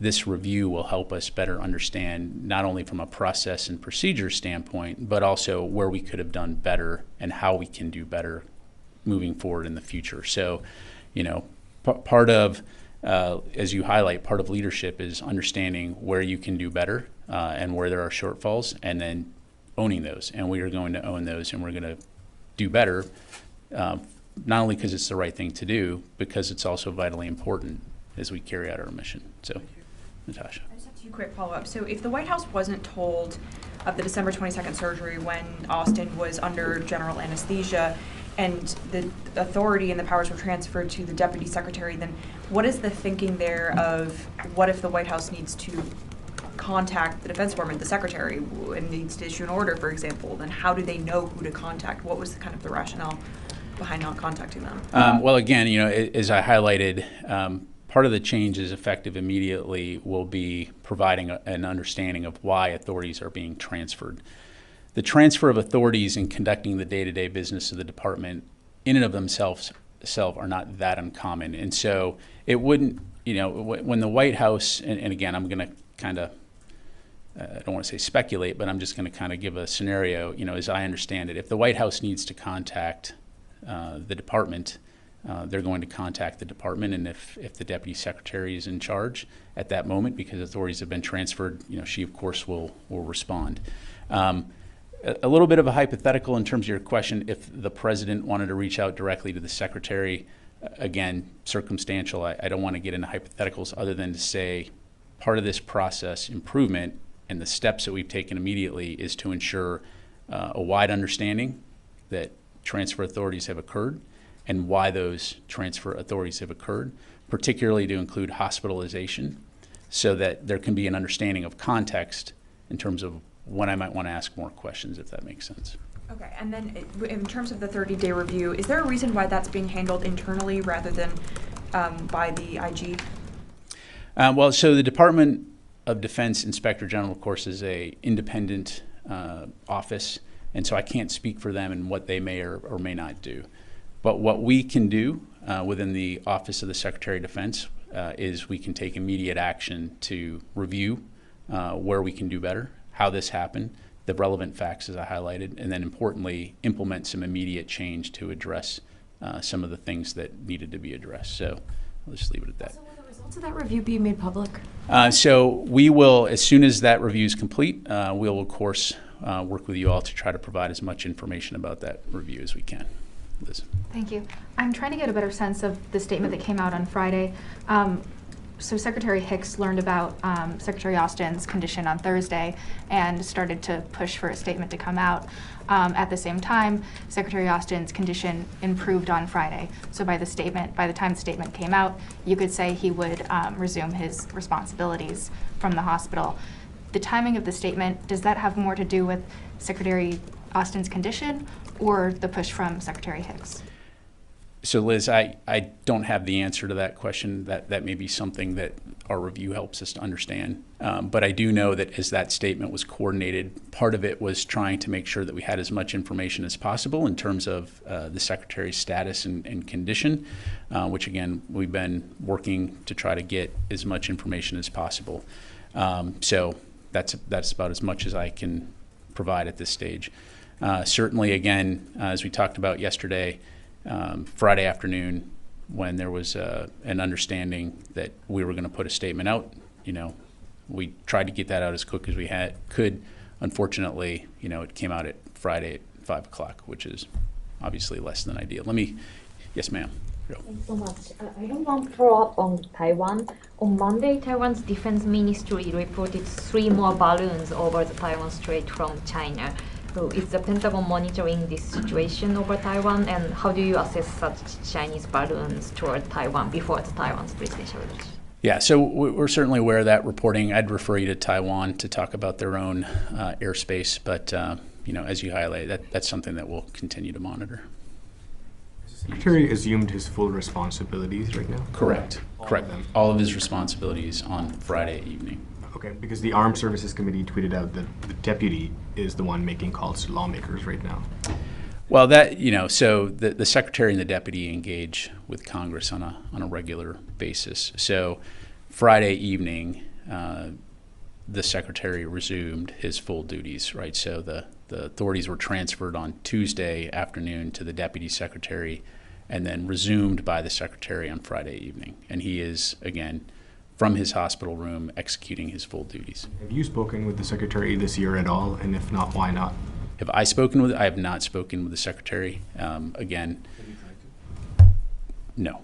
this review will help us better understand, not only from a process and procedure standpoint, but also where we could have done better and how we can do better moving forward in the future. So, part of, as you highlight, part of leadership is understanding where you can do better and where there are shortfalls, and then owning those. And we are going to own those, and we're going to do better, not only because it's the right thing to do, because it's also vitally important as we carry out our mission. So, Natasha. I just have two quick follow-ups. So if the White House wasn't told of the December 22nd surgery when Austin was under general anesthesia, and the authority and the powers were transferred to the Deputy Secretary, then what is the thinking there of what if the White House needs to contact the Defense Department, the Secretary, and needs to issue an order, for example? Then how do they know who to contact? What was kind of the rationale behind not contacting them? Well, again, as I highlighted, part of the changes effective immediately will be providing an understanding of why authorities are being transferred. The transfer of authorities in conducting the day-to-day business of the department in and of themselves are not that uncommon. And so it wouldn't, when the White House, and again, I'm going to kind of, I don't want to say speculate, but I'm just going to kind of give a scenario, as I understand it. If the White House needs to contact the department, they're going to contact the department, and if the Deputy Secretary is in charge at that moment, because authorities have been transferred, she of course will respond. A little bit of a hypothetical in terms of your question, if the President wanted to reach out directly to the Secretary, again, circumstantial. I don't want to get into hypotheticals other than to say part of this process improvement and the steps that we've taken immediately is to ensure a wide understanding that transfer authorities have occurred and why those transfer authorities have occurred, particularly to include hospitalization, so that there can be an understanding of context in terms of when I might want to ask more questions, if that makes sense. Okay, and then in terms of the 30-day review, is there a reason why that's being handled internally rather than by the IG? Well, so the Department of Defense Inspector General, of course, is a independent office, and so I can't speak for them and what they may or may not do. But what we can do within the Office of the Secretary of Defense is we can take immediate action to review where we can do better, how this happened, the relevant facts as I highlighted, and then importantly, implement some immediate change to address some of the things that needed to be addressed. So I'll just leave it at that. So will the results of that review be made public? So we will, as soon as that review is complete, we'll of course work with you all to try to provide as much information about that review as we can. Liz. Thank you. I'm trying to get a better sense of the statement that came out on Friday. so Secretary Hicks learned about Secretary Austin's condition on Thursday and started to push for a statement to come out. At the same time, Secretary Austin's condition improved on Friday. So by the time the statement came out, you could say he would resume his responsibilities from the hospital. The timing of the statement, does that have more to do with Secretary Austin's condition or the push from Secretary Hicks? So Liz, I don't have the answer to that question. That may be something that our review helps us to understand. But I do know that as that statement was coordinated, part of it was trying to make sure that we had as much information as possible in terms of the Secretary's status and condition, which again, we've been working to try to get as much information as possible. So that's about as much as I can provide at this stage. Certainly, again, as we talked about yesterday, Friday afternoon, when there was an understanding that we were going to put a statement out, we tried to get that out as quick as we could. Unfortunately, it came out at Friday at 5 o'clock, which is obviously less than ideal. Yes, ma'am. Thanks so much. I have one follow-up on Taiwan. On Monday, Taiwan's defense ministry reported 3 more balloons over the Taiwan Strait from China. So is the Pentagon monitoring this situation over Taiwan, and how do you assess such Chinese balloons toward Taiwan before the Taiwan's presidential election? Yeah, so we're certainly aware of that reporting. I'd refer you to Taiwan to talk about their own airspace, but as you highlight, that's something that we'll continue to monitor. Has the Secretary assumed his full responsibilities right now? Correct. All of his responsibilities on Friday evening. Okay, because the Armed Services Committee tweeted out that the deputy is the one making calls to lawmakers right now. Well, so the Secretary and the deputy engage with Congress on a regular basis. So Friday evening, the Secretary resumed his full duties, right? So the authorities were transferred on Tuesday afternoon to the Deputy Secretary and then resumed by the Secretary on Friday evening. And he is, again, from his hospital room, executing his full duties. Have you spoken with the Secretary this year at all? And if not, why not? Have I spoken with? I have not spoken with the Secretary. Again, no.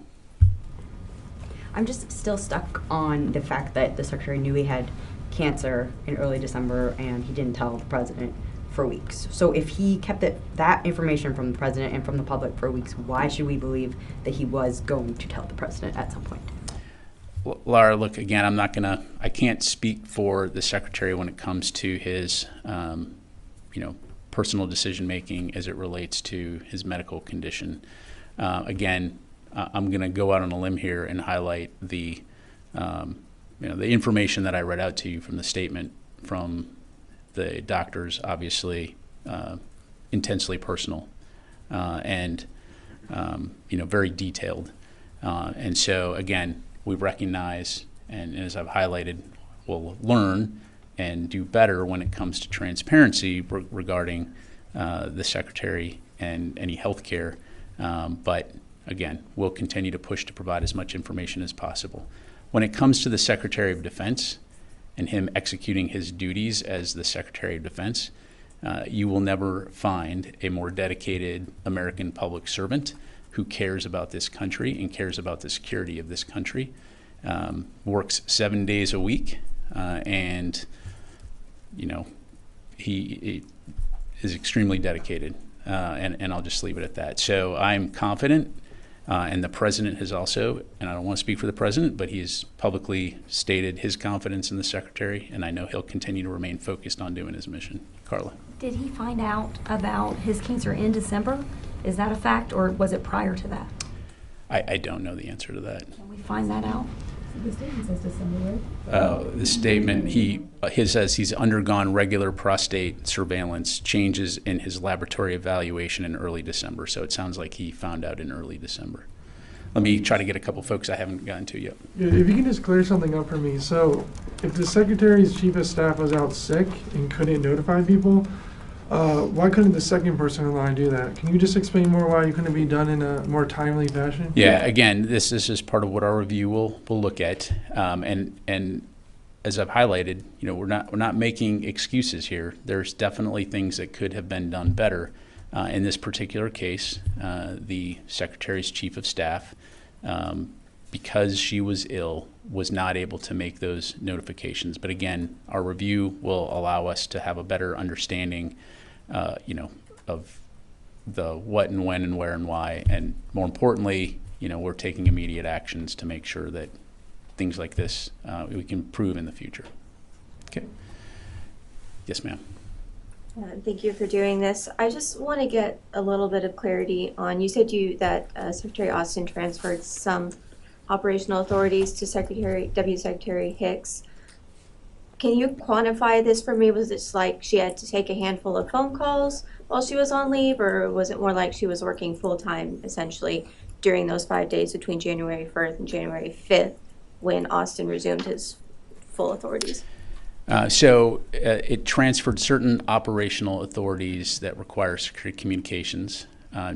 I'm just still stuck on the fact that the Secretary knew he had cancer in early December and he didn't tell the President for weeks. So if he kept that information from the President and from the public for weeks, why should we believe that he was going to tell the President at some point? Laura, look, again, I can't speak for the Secretary when it comes to his, personal decision-making as it relates to his medical condition. Again, I'm going to go out on a limb here and highlight the information that I read out to you from the statement from the doctors, obviously intensely personal and very detailed. And so, again, we recognize, and as I've highlighted, we'll learn and do better when it comes to transparency regarding the Secretary and any health care. But again, we'll continue to push to provide as much information as possible. When it comes to the Secretary of Defense and him executing his duties as the Secretary of Defense, you will never find a more dedicated American public servant who cares about this country and cares about the security of this country, works 7 days a week, and he is extremely dedicated, and I'll just leave it at that. So I'm confident, and the President has also, and I don't want to speak for the President, but he has publicly stated his confidence in the Secretary, and I know he'll continue to remain focused on doing his mission. Carla. Did he find out about his cancer in December? Is that a fact, or was it prior to that? I don't know the answer to that. Can we find that out? The statement says December, right? The statement, he says he's undergone regular prostate surveillance, changes in his laboratory evaluation in early December. So it sounds like he found out in early December. Let me try to get a couple folks I haven't gotten to yet. Yeah, if you can just clear something up for me. So if the Secretary's Chief of Staff was out sick and couldn't notify people, why couldn't the second person in line do that? Can you just explain more why it couldn't be done in a more timely fashion? Yeah, again, this is part of what our review will look at, and as I've highlighted, we're not making excuses here. There's definitely things that could have been done better. In this particular case, the Secretary's Chief of Staff because she was ill, was not able to make those notifications. But again, our review will allow us to have a better understanding, of the what and when and where and why. And more importantly, we're taking immediate actions to make sure that things like this we can improve in the future. Okay. Yes, ma'am. Thank you for doing this. I just want to get a little bit of clarity on, you said that Secretary Austin transferred some operational authorities to Deputy Secretary Hicks. Can you quantify this for me? Was it like she had to take a handful of phone calls while she was on leave, or was it more like she was working full-time essentially during those 5 days between January 1st and January 5th when Austin resumed his full authorities? It transferred certain operational authorities that require secure communications.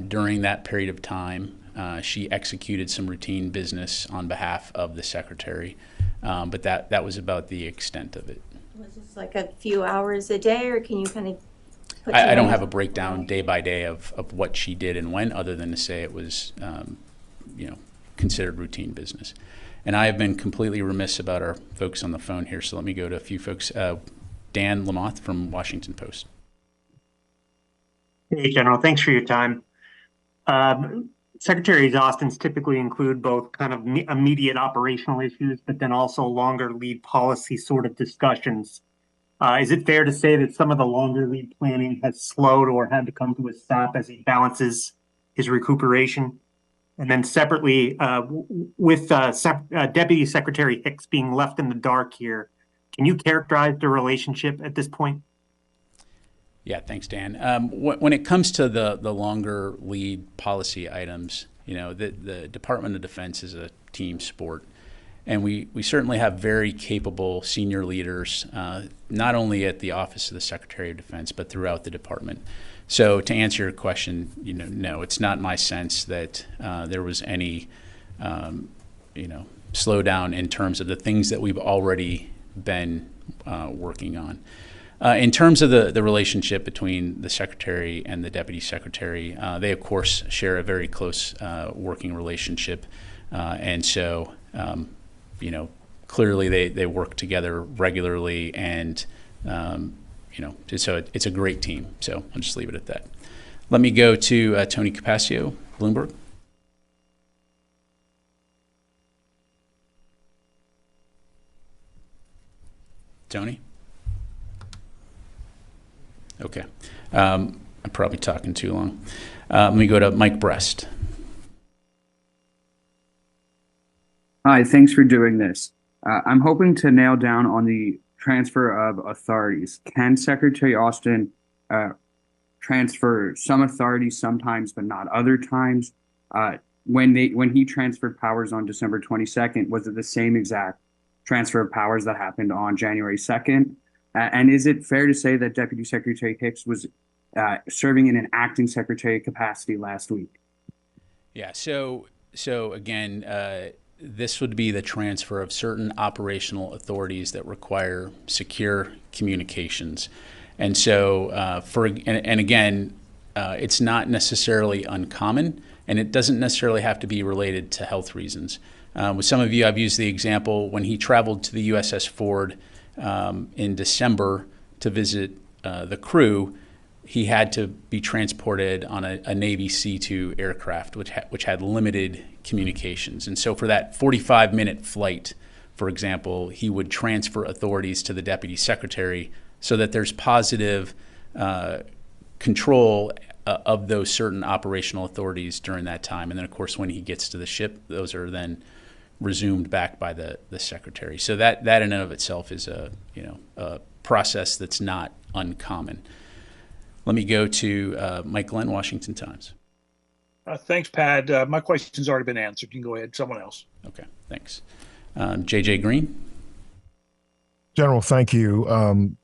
During that period of time, she executed some routine business on behalf of the secretary, but that was about the extent of it. Was this like a few hours a day, or can you kind of put I don't have a breakdown day by day of what she did and when, other than to say it was considered routine business. And I have been completely remiss about our folks on the phone here, so let me go to a few folks. Dan Lamoth from Washington Post. Hey, General. Thanks for your time. Secretary Austin's typically include both kind of immediate operational issues, but then also longer lead policy sort of discussions. Is it fair to say that some of the longer lead planning has slowed or had to come to a stop as he balances his recuperation? And then separately, with Deputy Secretary Hicks being left in the dark here, can you characterize the relationship at this point? Yeah, thanks, Dan. When it comes to the longer lead policy items, the Department of Defense is a team sport. And we certainly have very capable senior leaders, not only at the Office of the Secretary of Defense, but throughout the department. So to answer your question, no, it's not my sense that there was any, slowdown in terms of the things that we've already been working on. In terms of the relationship between the Secretary and the Deputy Secretary, they, of course, share a very close working relationship. And so, clearly they work together regularly, and so it's a great team. So I'll just leave it at that. Let me go to Tony Capaccio, Bloomberg. Tony? Okay. I'm probably talking too long. Let me go to Mike Brest. Hi, thanks for doing this. I'm hoping to nail down on the transfer of authorities. Can Secretary Austin transfer some authorities sometimes, but not other times? When he transferred powers on December 22nd, was it the same exact transfer of powers that happened on January 2nd? And is it fair to say that Deputy Secretary Hicks was serving in an acting secretary capacity last week? Yeah, so again, this would be the transfer of certain operational authorities that require secure communications. And so, again, it's not necessarily uncommon, and it doesn't necessarily have to be related to health reasons. With some of you, I've used the example when he traveled to the USS Ford in December to visit the crew. He had to be transported on a Navy C-2 aircraft, which had limited communications. And so for that 45-minute flight, for example, he would transfer authorities to the Deputy Secretary so that there's positive control of those certain operational authorities during that time. And then, of course, when he gets to the ship, those are then resumed back by the Secretary. So that in and of itself is a process that's not uncommon. Let me go to Mike Glenn, Washington Times. Thanks, Pat. My question's already been answered. You can go ahead. Someone else. Okay, thanks. J.J. Green. General, thank you.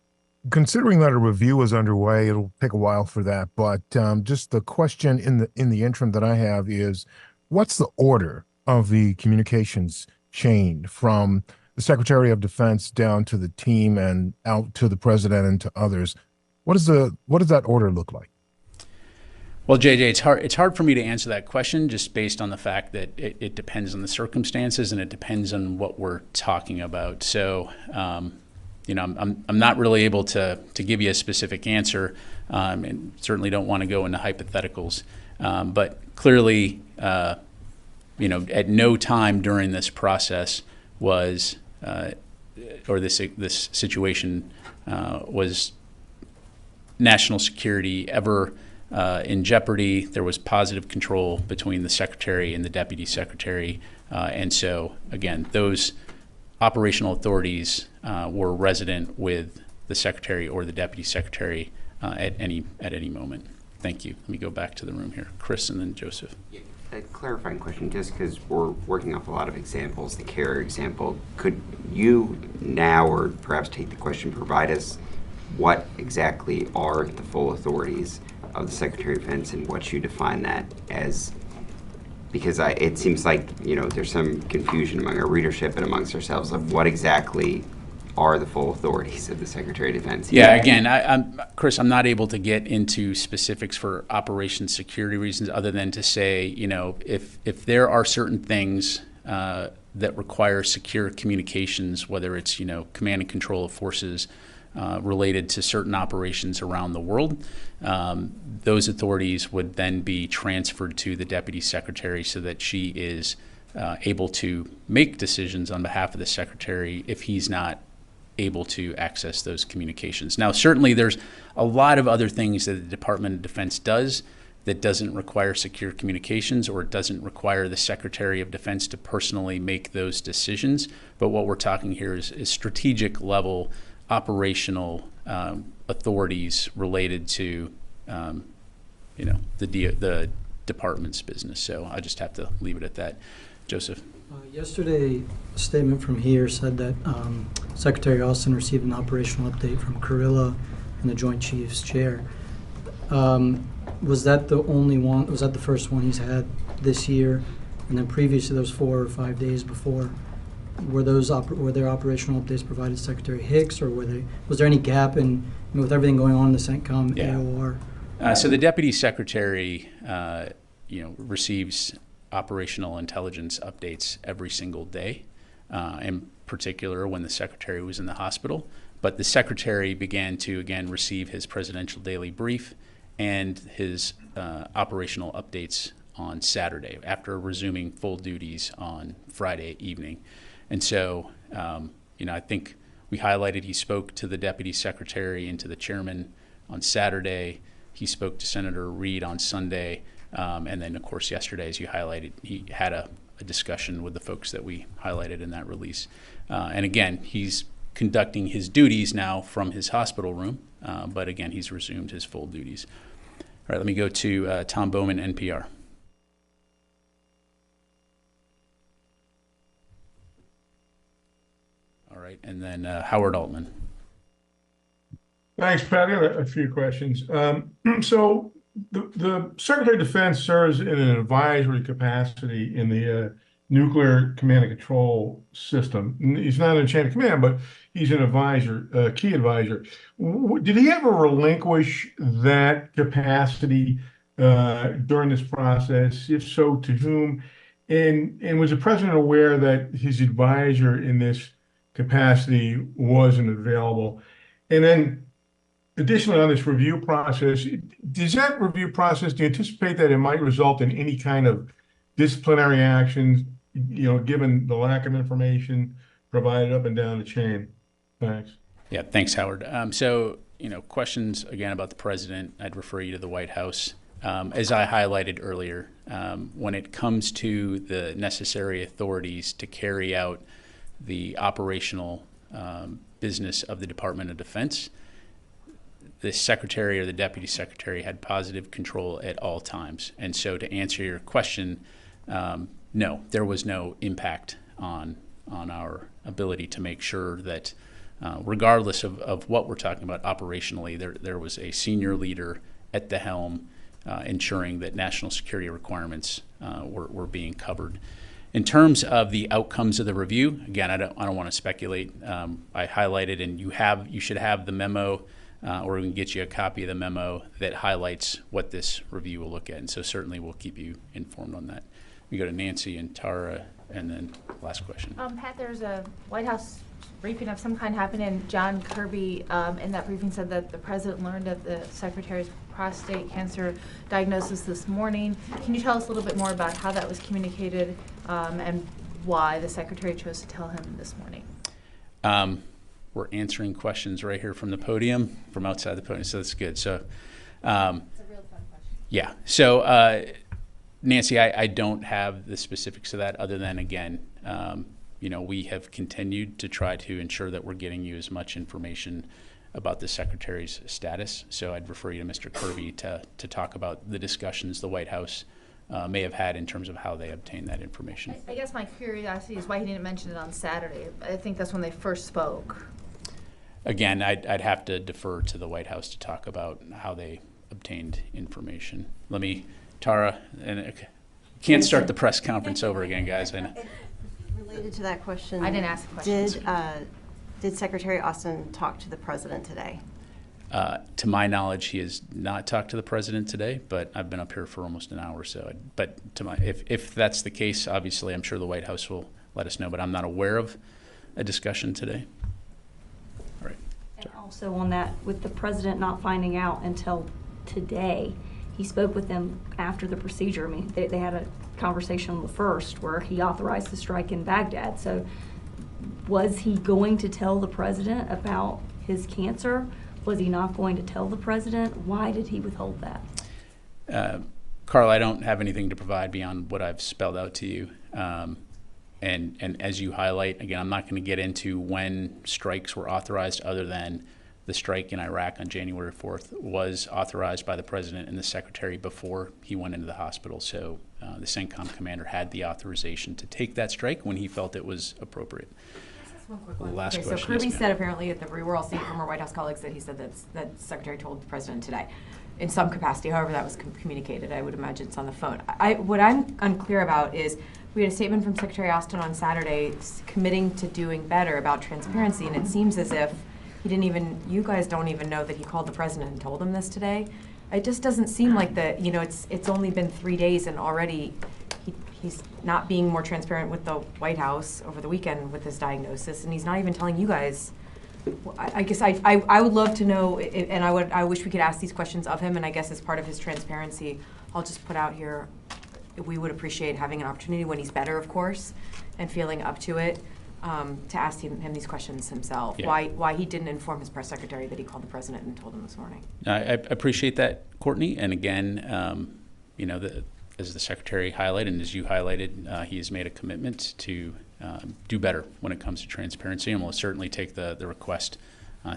Considering that a review is underway, it'll take a while for that. But just the question in the interim that I have is, what's the order of the communications chain from the Secretary of Defense down to the team and out to the President and to others? What does that order look like? Well, JJ, it's hard for me to answer that question just based on the fact that it depends on the circumstances and it depends on what we're talking about. So, I'm not really able to give you a specific answer, and certainly don't want to go into hypotheticals. But clearly, at no time during this process was, or this situation was national security ever in jeopardy. There was positive control between the secretary and the deputy secretary. And so, again, those operational authorities were resident with the secretary or the deputy secretary at any moment. Thank you. Let me go back to the room here. Chris and then Joseph. A clarifying question, just because we're working off a lot of examples, the CARE example, could you now, or perhaps take the question, provide us what exactly are the full authorities of the Secretary of Defense and what you define that as? Because it seems like, there's some confusion among our readership and amongst ourselves of what exactly are the full authorities of the Secretary of Defense. Yeah, again, Chris, I'm not able to get into specifics for operation security reasons other than to say, if there are certain things that require secure communications, whether it's, command and control of forces related to certain operations around the world, those authorities would then be transferred to the Deputy Secretary so that she is able to make decisions on behalf of the Secretary if he's not able to access those communications. Now, certainly there's a lot of other things that the Department of Defense does that doesn't require secure communications, or it doesn't require the Secretary of Defense to personally make those decisions. But what we're talking here is strategic level operational authorities related to the department's business. So I just have to leave it at that. Joseph. Yesterday, a statement from here said that Secretary Austin received an operational update from Carilla and the Joint Chiefs Chair. Was that the only one? Was that the first one he's had this year? And then previously, those 4 or 5 days before, were there operational updates provided to Secretary Hicks, or was there any gap in with everything going on in the CENTCOM AOR? So the Deputy Secretary, receives operational intelligence updates every single day, in particular when the Secretary was in the hospital. But the Secretary began to, again, receive his presidential daily brief and his operational updates on Saturday after resuming full duties on Friday evening. And so, I think we highlighted he spoke to the Deputy Secretary and to the Chairman on Saturday. He spoke to Senator Reid on Sunday. And then, of course, yesterday, as you highlighted, he had a discussion with the folks that we highlighted in that release. And again, he's conducting his duties now from his hospital room, but again, he's resumed his full duties. All right, let me go to Tom Bowman, NPR. All right, and then Howard Altman. Thanks, Pat. I got a few questions. So the Secretary of Defense serves in an advisory capacity in the nuclear command and control system. He's not in chain of command, but he's an advisor, a key advisor. Did he ever relinquish that capacity during this process? If so, to whom? And was the president aware that his advisor in this capacity wasn't available? And then additionally, on this review process, does that review process, do you anticipate that it might result in any kind of disciplinary actions, given the lack of information provided up and down the chain? Thanks. Yeah, thanks, Howard. So, questions again about the president, I'd refer you to the White House. As I highlighted earlier, when it comes to the necessary authorities to carry out the operational business of the Department of Defense, the secretary or the deputy secretary had positive control at all times. And so to answer your question, no, there was no impact on our ability to make sure that regardless of what we're talking about operationally, there was a senior leader at the helm ensuring that national security requirements were being covered. In terms of the outcomes of the review, again, I don't want to speculate. I highlighted, and you should have the memo or we can get you a copy of the memo that highlights what this review will look at. And so certainly we'll keep you informed on that. We go to Nancy and Tara, and then last question. Pat, there's a White House briefing of some kind happened, and John Kirby in that briefing said that the president learned of the secretary's prostate cancer diagnosis this morning. Can you tell us a little bit more about how that was communicated and why the secretary chose to tell him this morning? We're answering questions right here from the podium, from outside the podium, so that's good. So, it's a real fun question. Yeah. So, Nancy, I don't have the specifics of that other than, again, you know, we have continued to try to ensure that we're getting you as much information about the secretary's status. So I'd refer you to Mr. Kirby to talk about the discussions the White House may have had in terms of how they obtained that information. I guess my curiosity is why he didn't mention it on Saturday. I think that's when they first spoke. Again, I'd have to defer to the White House to talk about how they obtained information. Let me, Tara, and can't start the press conference over again, guys. I know. Related to that question, I didn't ask a question. Did Secretary Austin talk to the president today? To my knowledge, he has not talked to the president today, but I've been up here for almost an hour or so. But to my, if that's the case, obviously, I'm sure the White House will let us know, but I'm not aware of a discussion today. All right. And also on that, with the president not finding out until today, he spoke with them after the procedure. I mean, they had a conversation on the first where he authorized the strike in Baghdad. So was he going to tell the president about his cancer? Was he not going to tell the president? Why did he withhold that? Carl, I don't have anything to provide beyond what I've spelled out to you. And as you highlight, again, I'm not going to get into when strikes were authorized other than the strike in Iraq on January 4th was authorized by the president and the secretary before he went into the hospital. So the CENTCOM commander had the authorization to take that strike when he felt it was appropriate. One quick one. Last okay, question. so Kirby Yes, said apparently at the we're all seeing from our White House colleagues that he said that Secretary told the president today, in some capacity. However, that was communicated. I would imagine it's on the phone. What I'm unclear about is we had a statement from Secretary Austin on Saturday committing to doing better about transparency, and it seems as if he didn't even. You guys don't even know that he called the president and told him this today. It just doesn't seem like that. You know, it's only been 3 days and already. He's not being more transparent with the White House over the weekend with his diagnosis, and he's not even telling you guys. I guess I would love to know, and I wish we could ask these questions of him, and I guess as part of his transparency, I'll just put out here, we would appreciate having an opportunity when he's better, of course, and feeling up to it, to ask him these questions himself. Yeah. Why he didn't inform his press secretary that he called the president and told him this morning. I appreciate that, Courtney. And again, you know, as the secretary highlighted and as you highlighted, he has made a commitment to do better when it comes to transparency, and we'll certainly take the request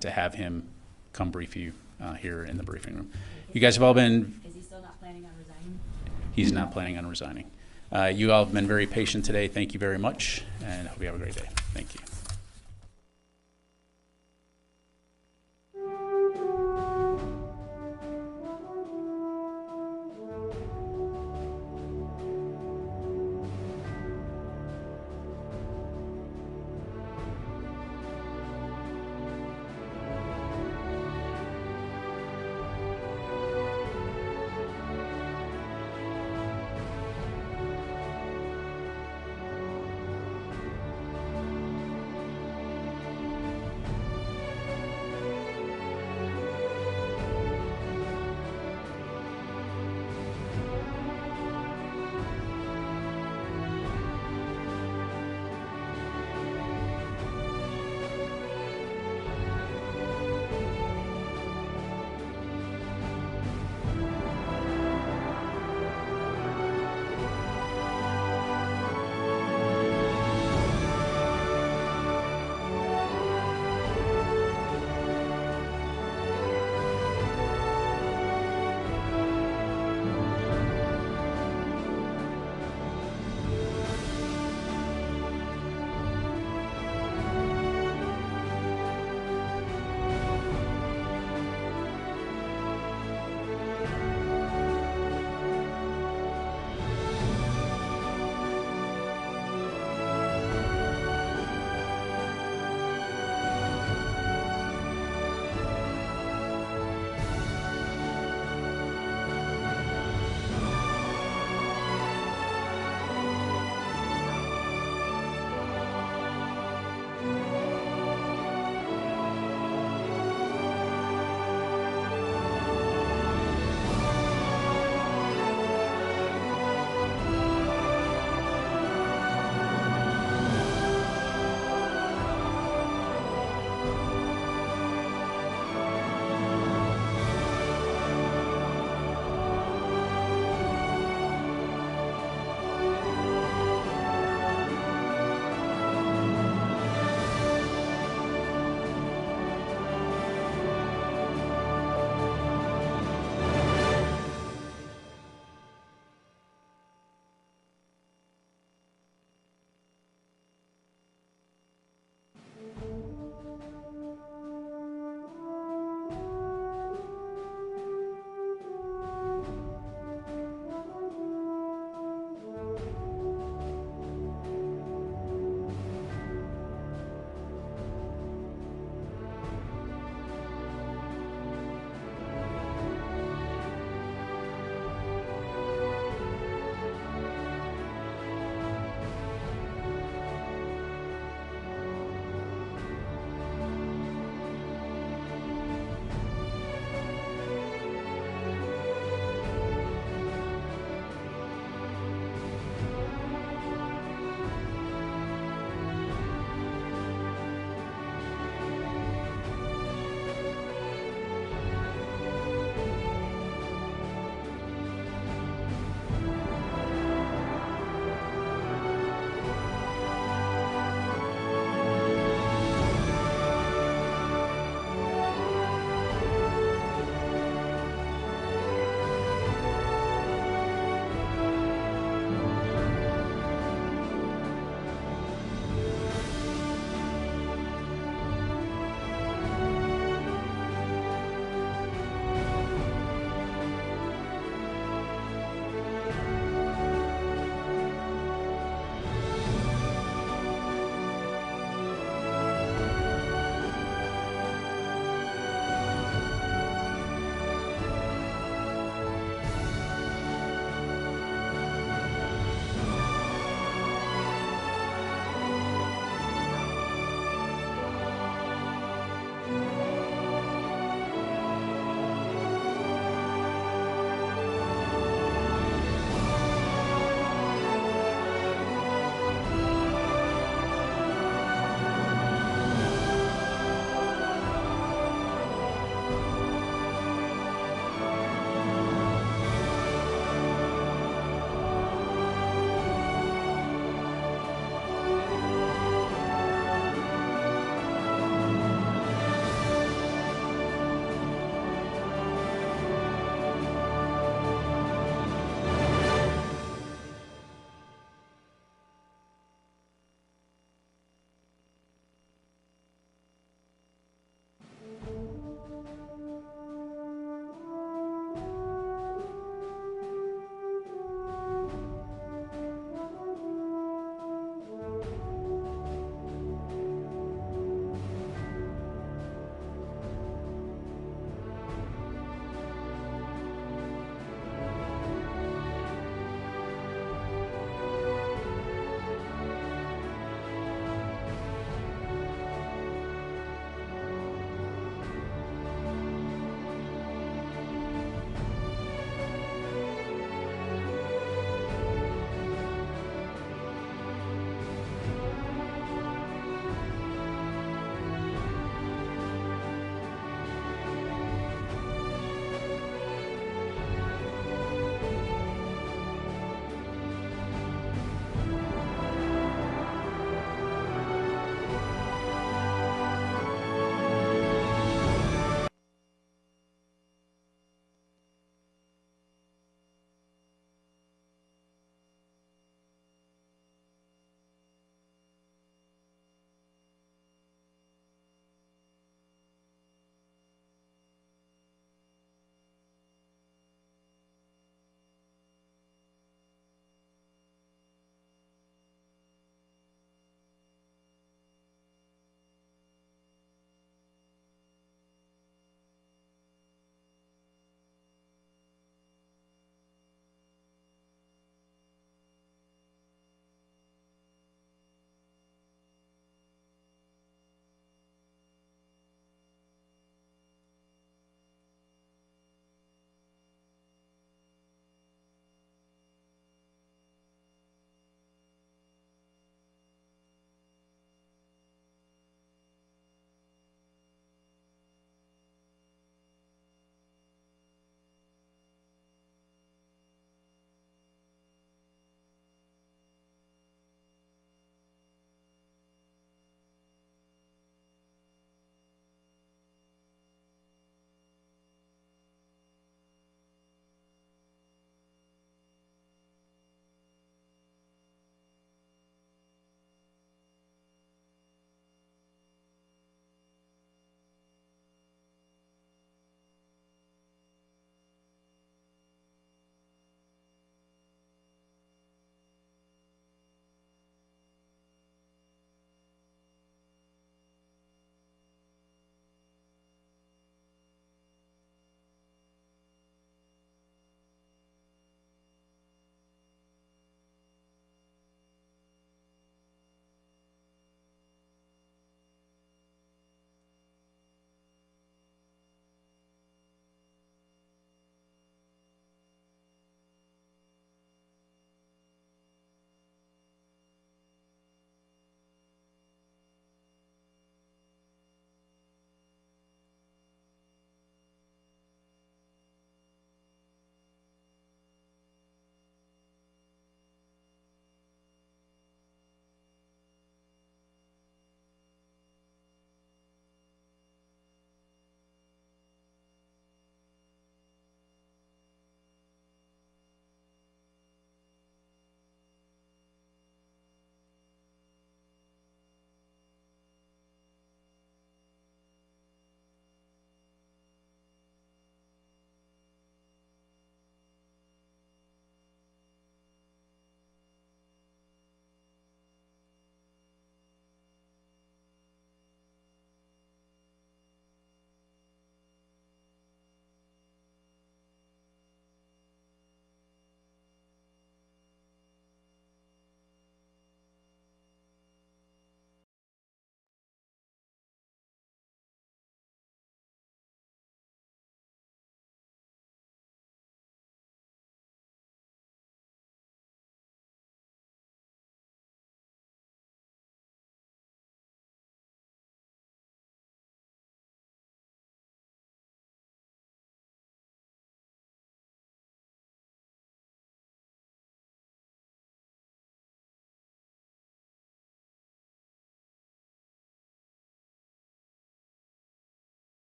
to have him come brief you here in the briefing room. You guys have all been... Is he still not planning on resigning? He's not planning on resigning. You all have been very patient today. Thank you very much, and I hope you have a great day. Thank you.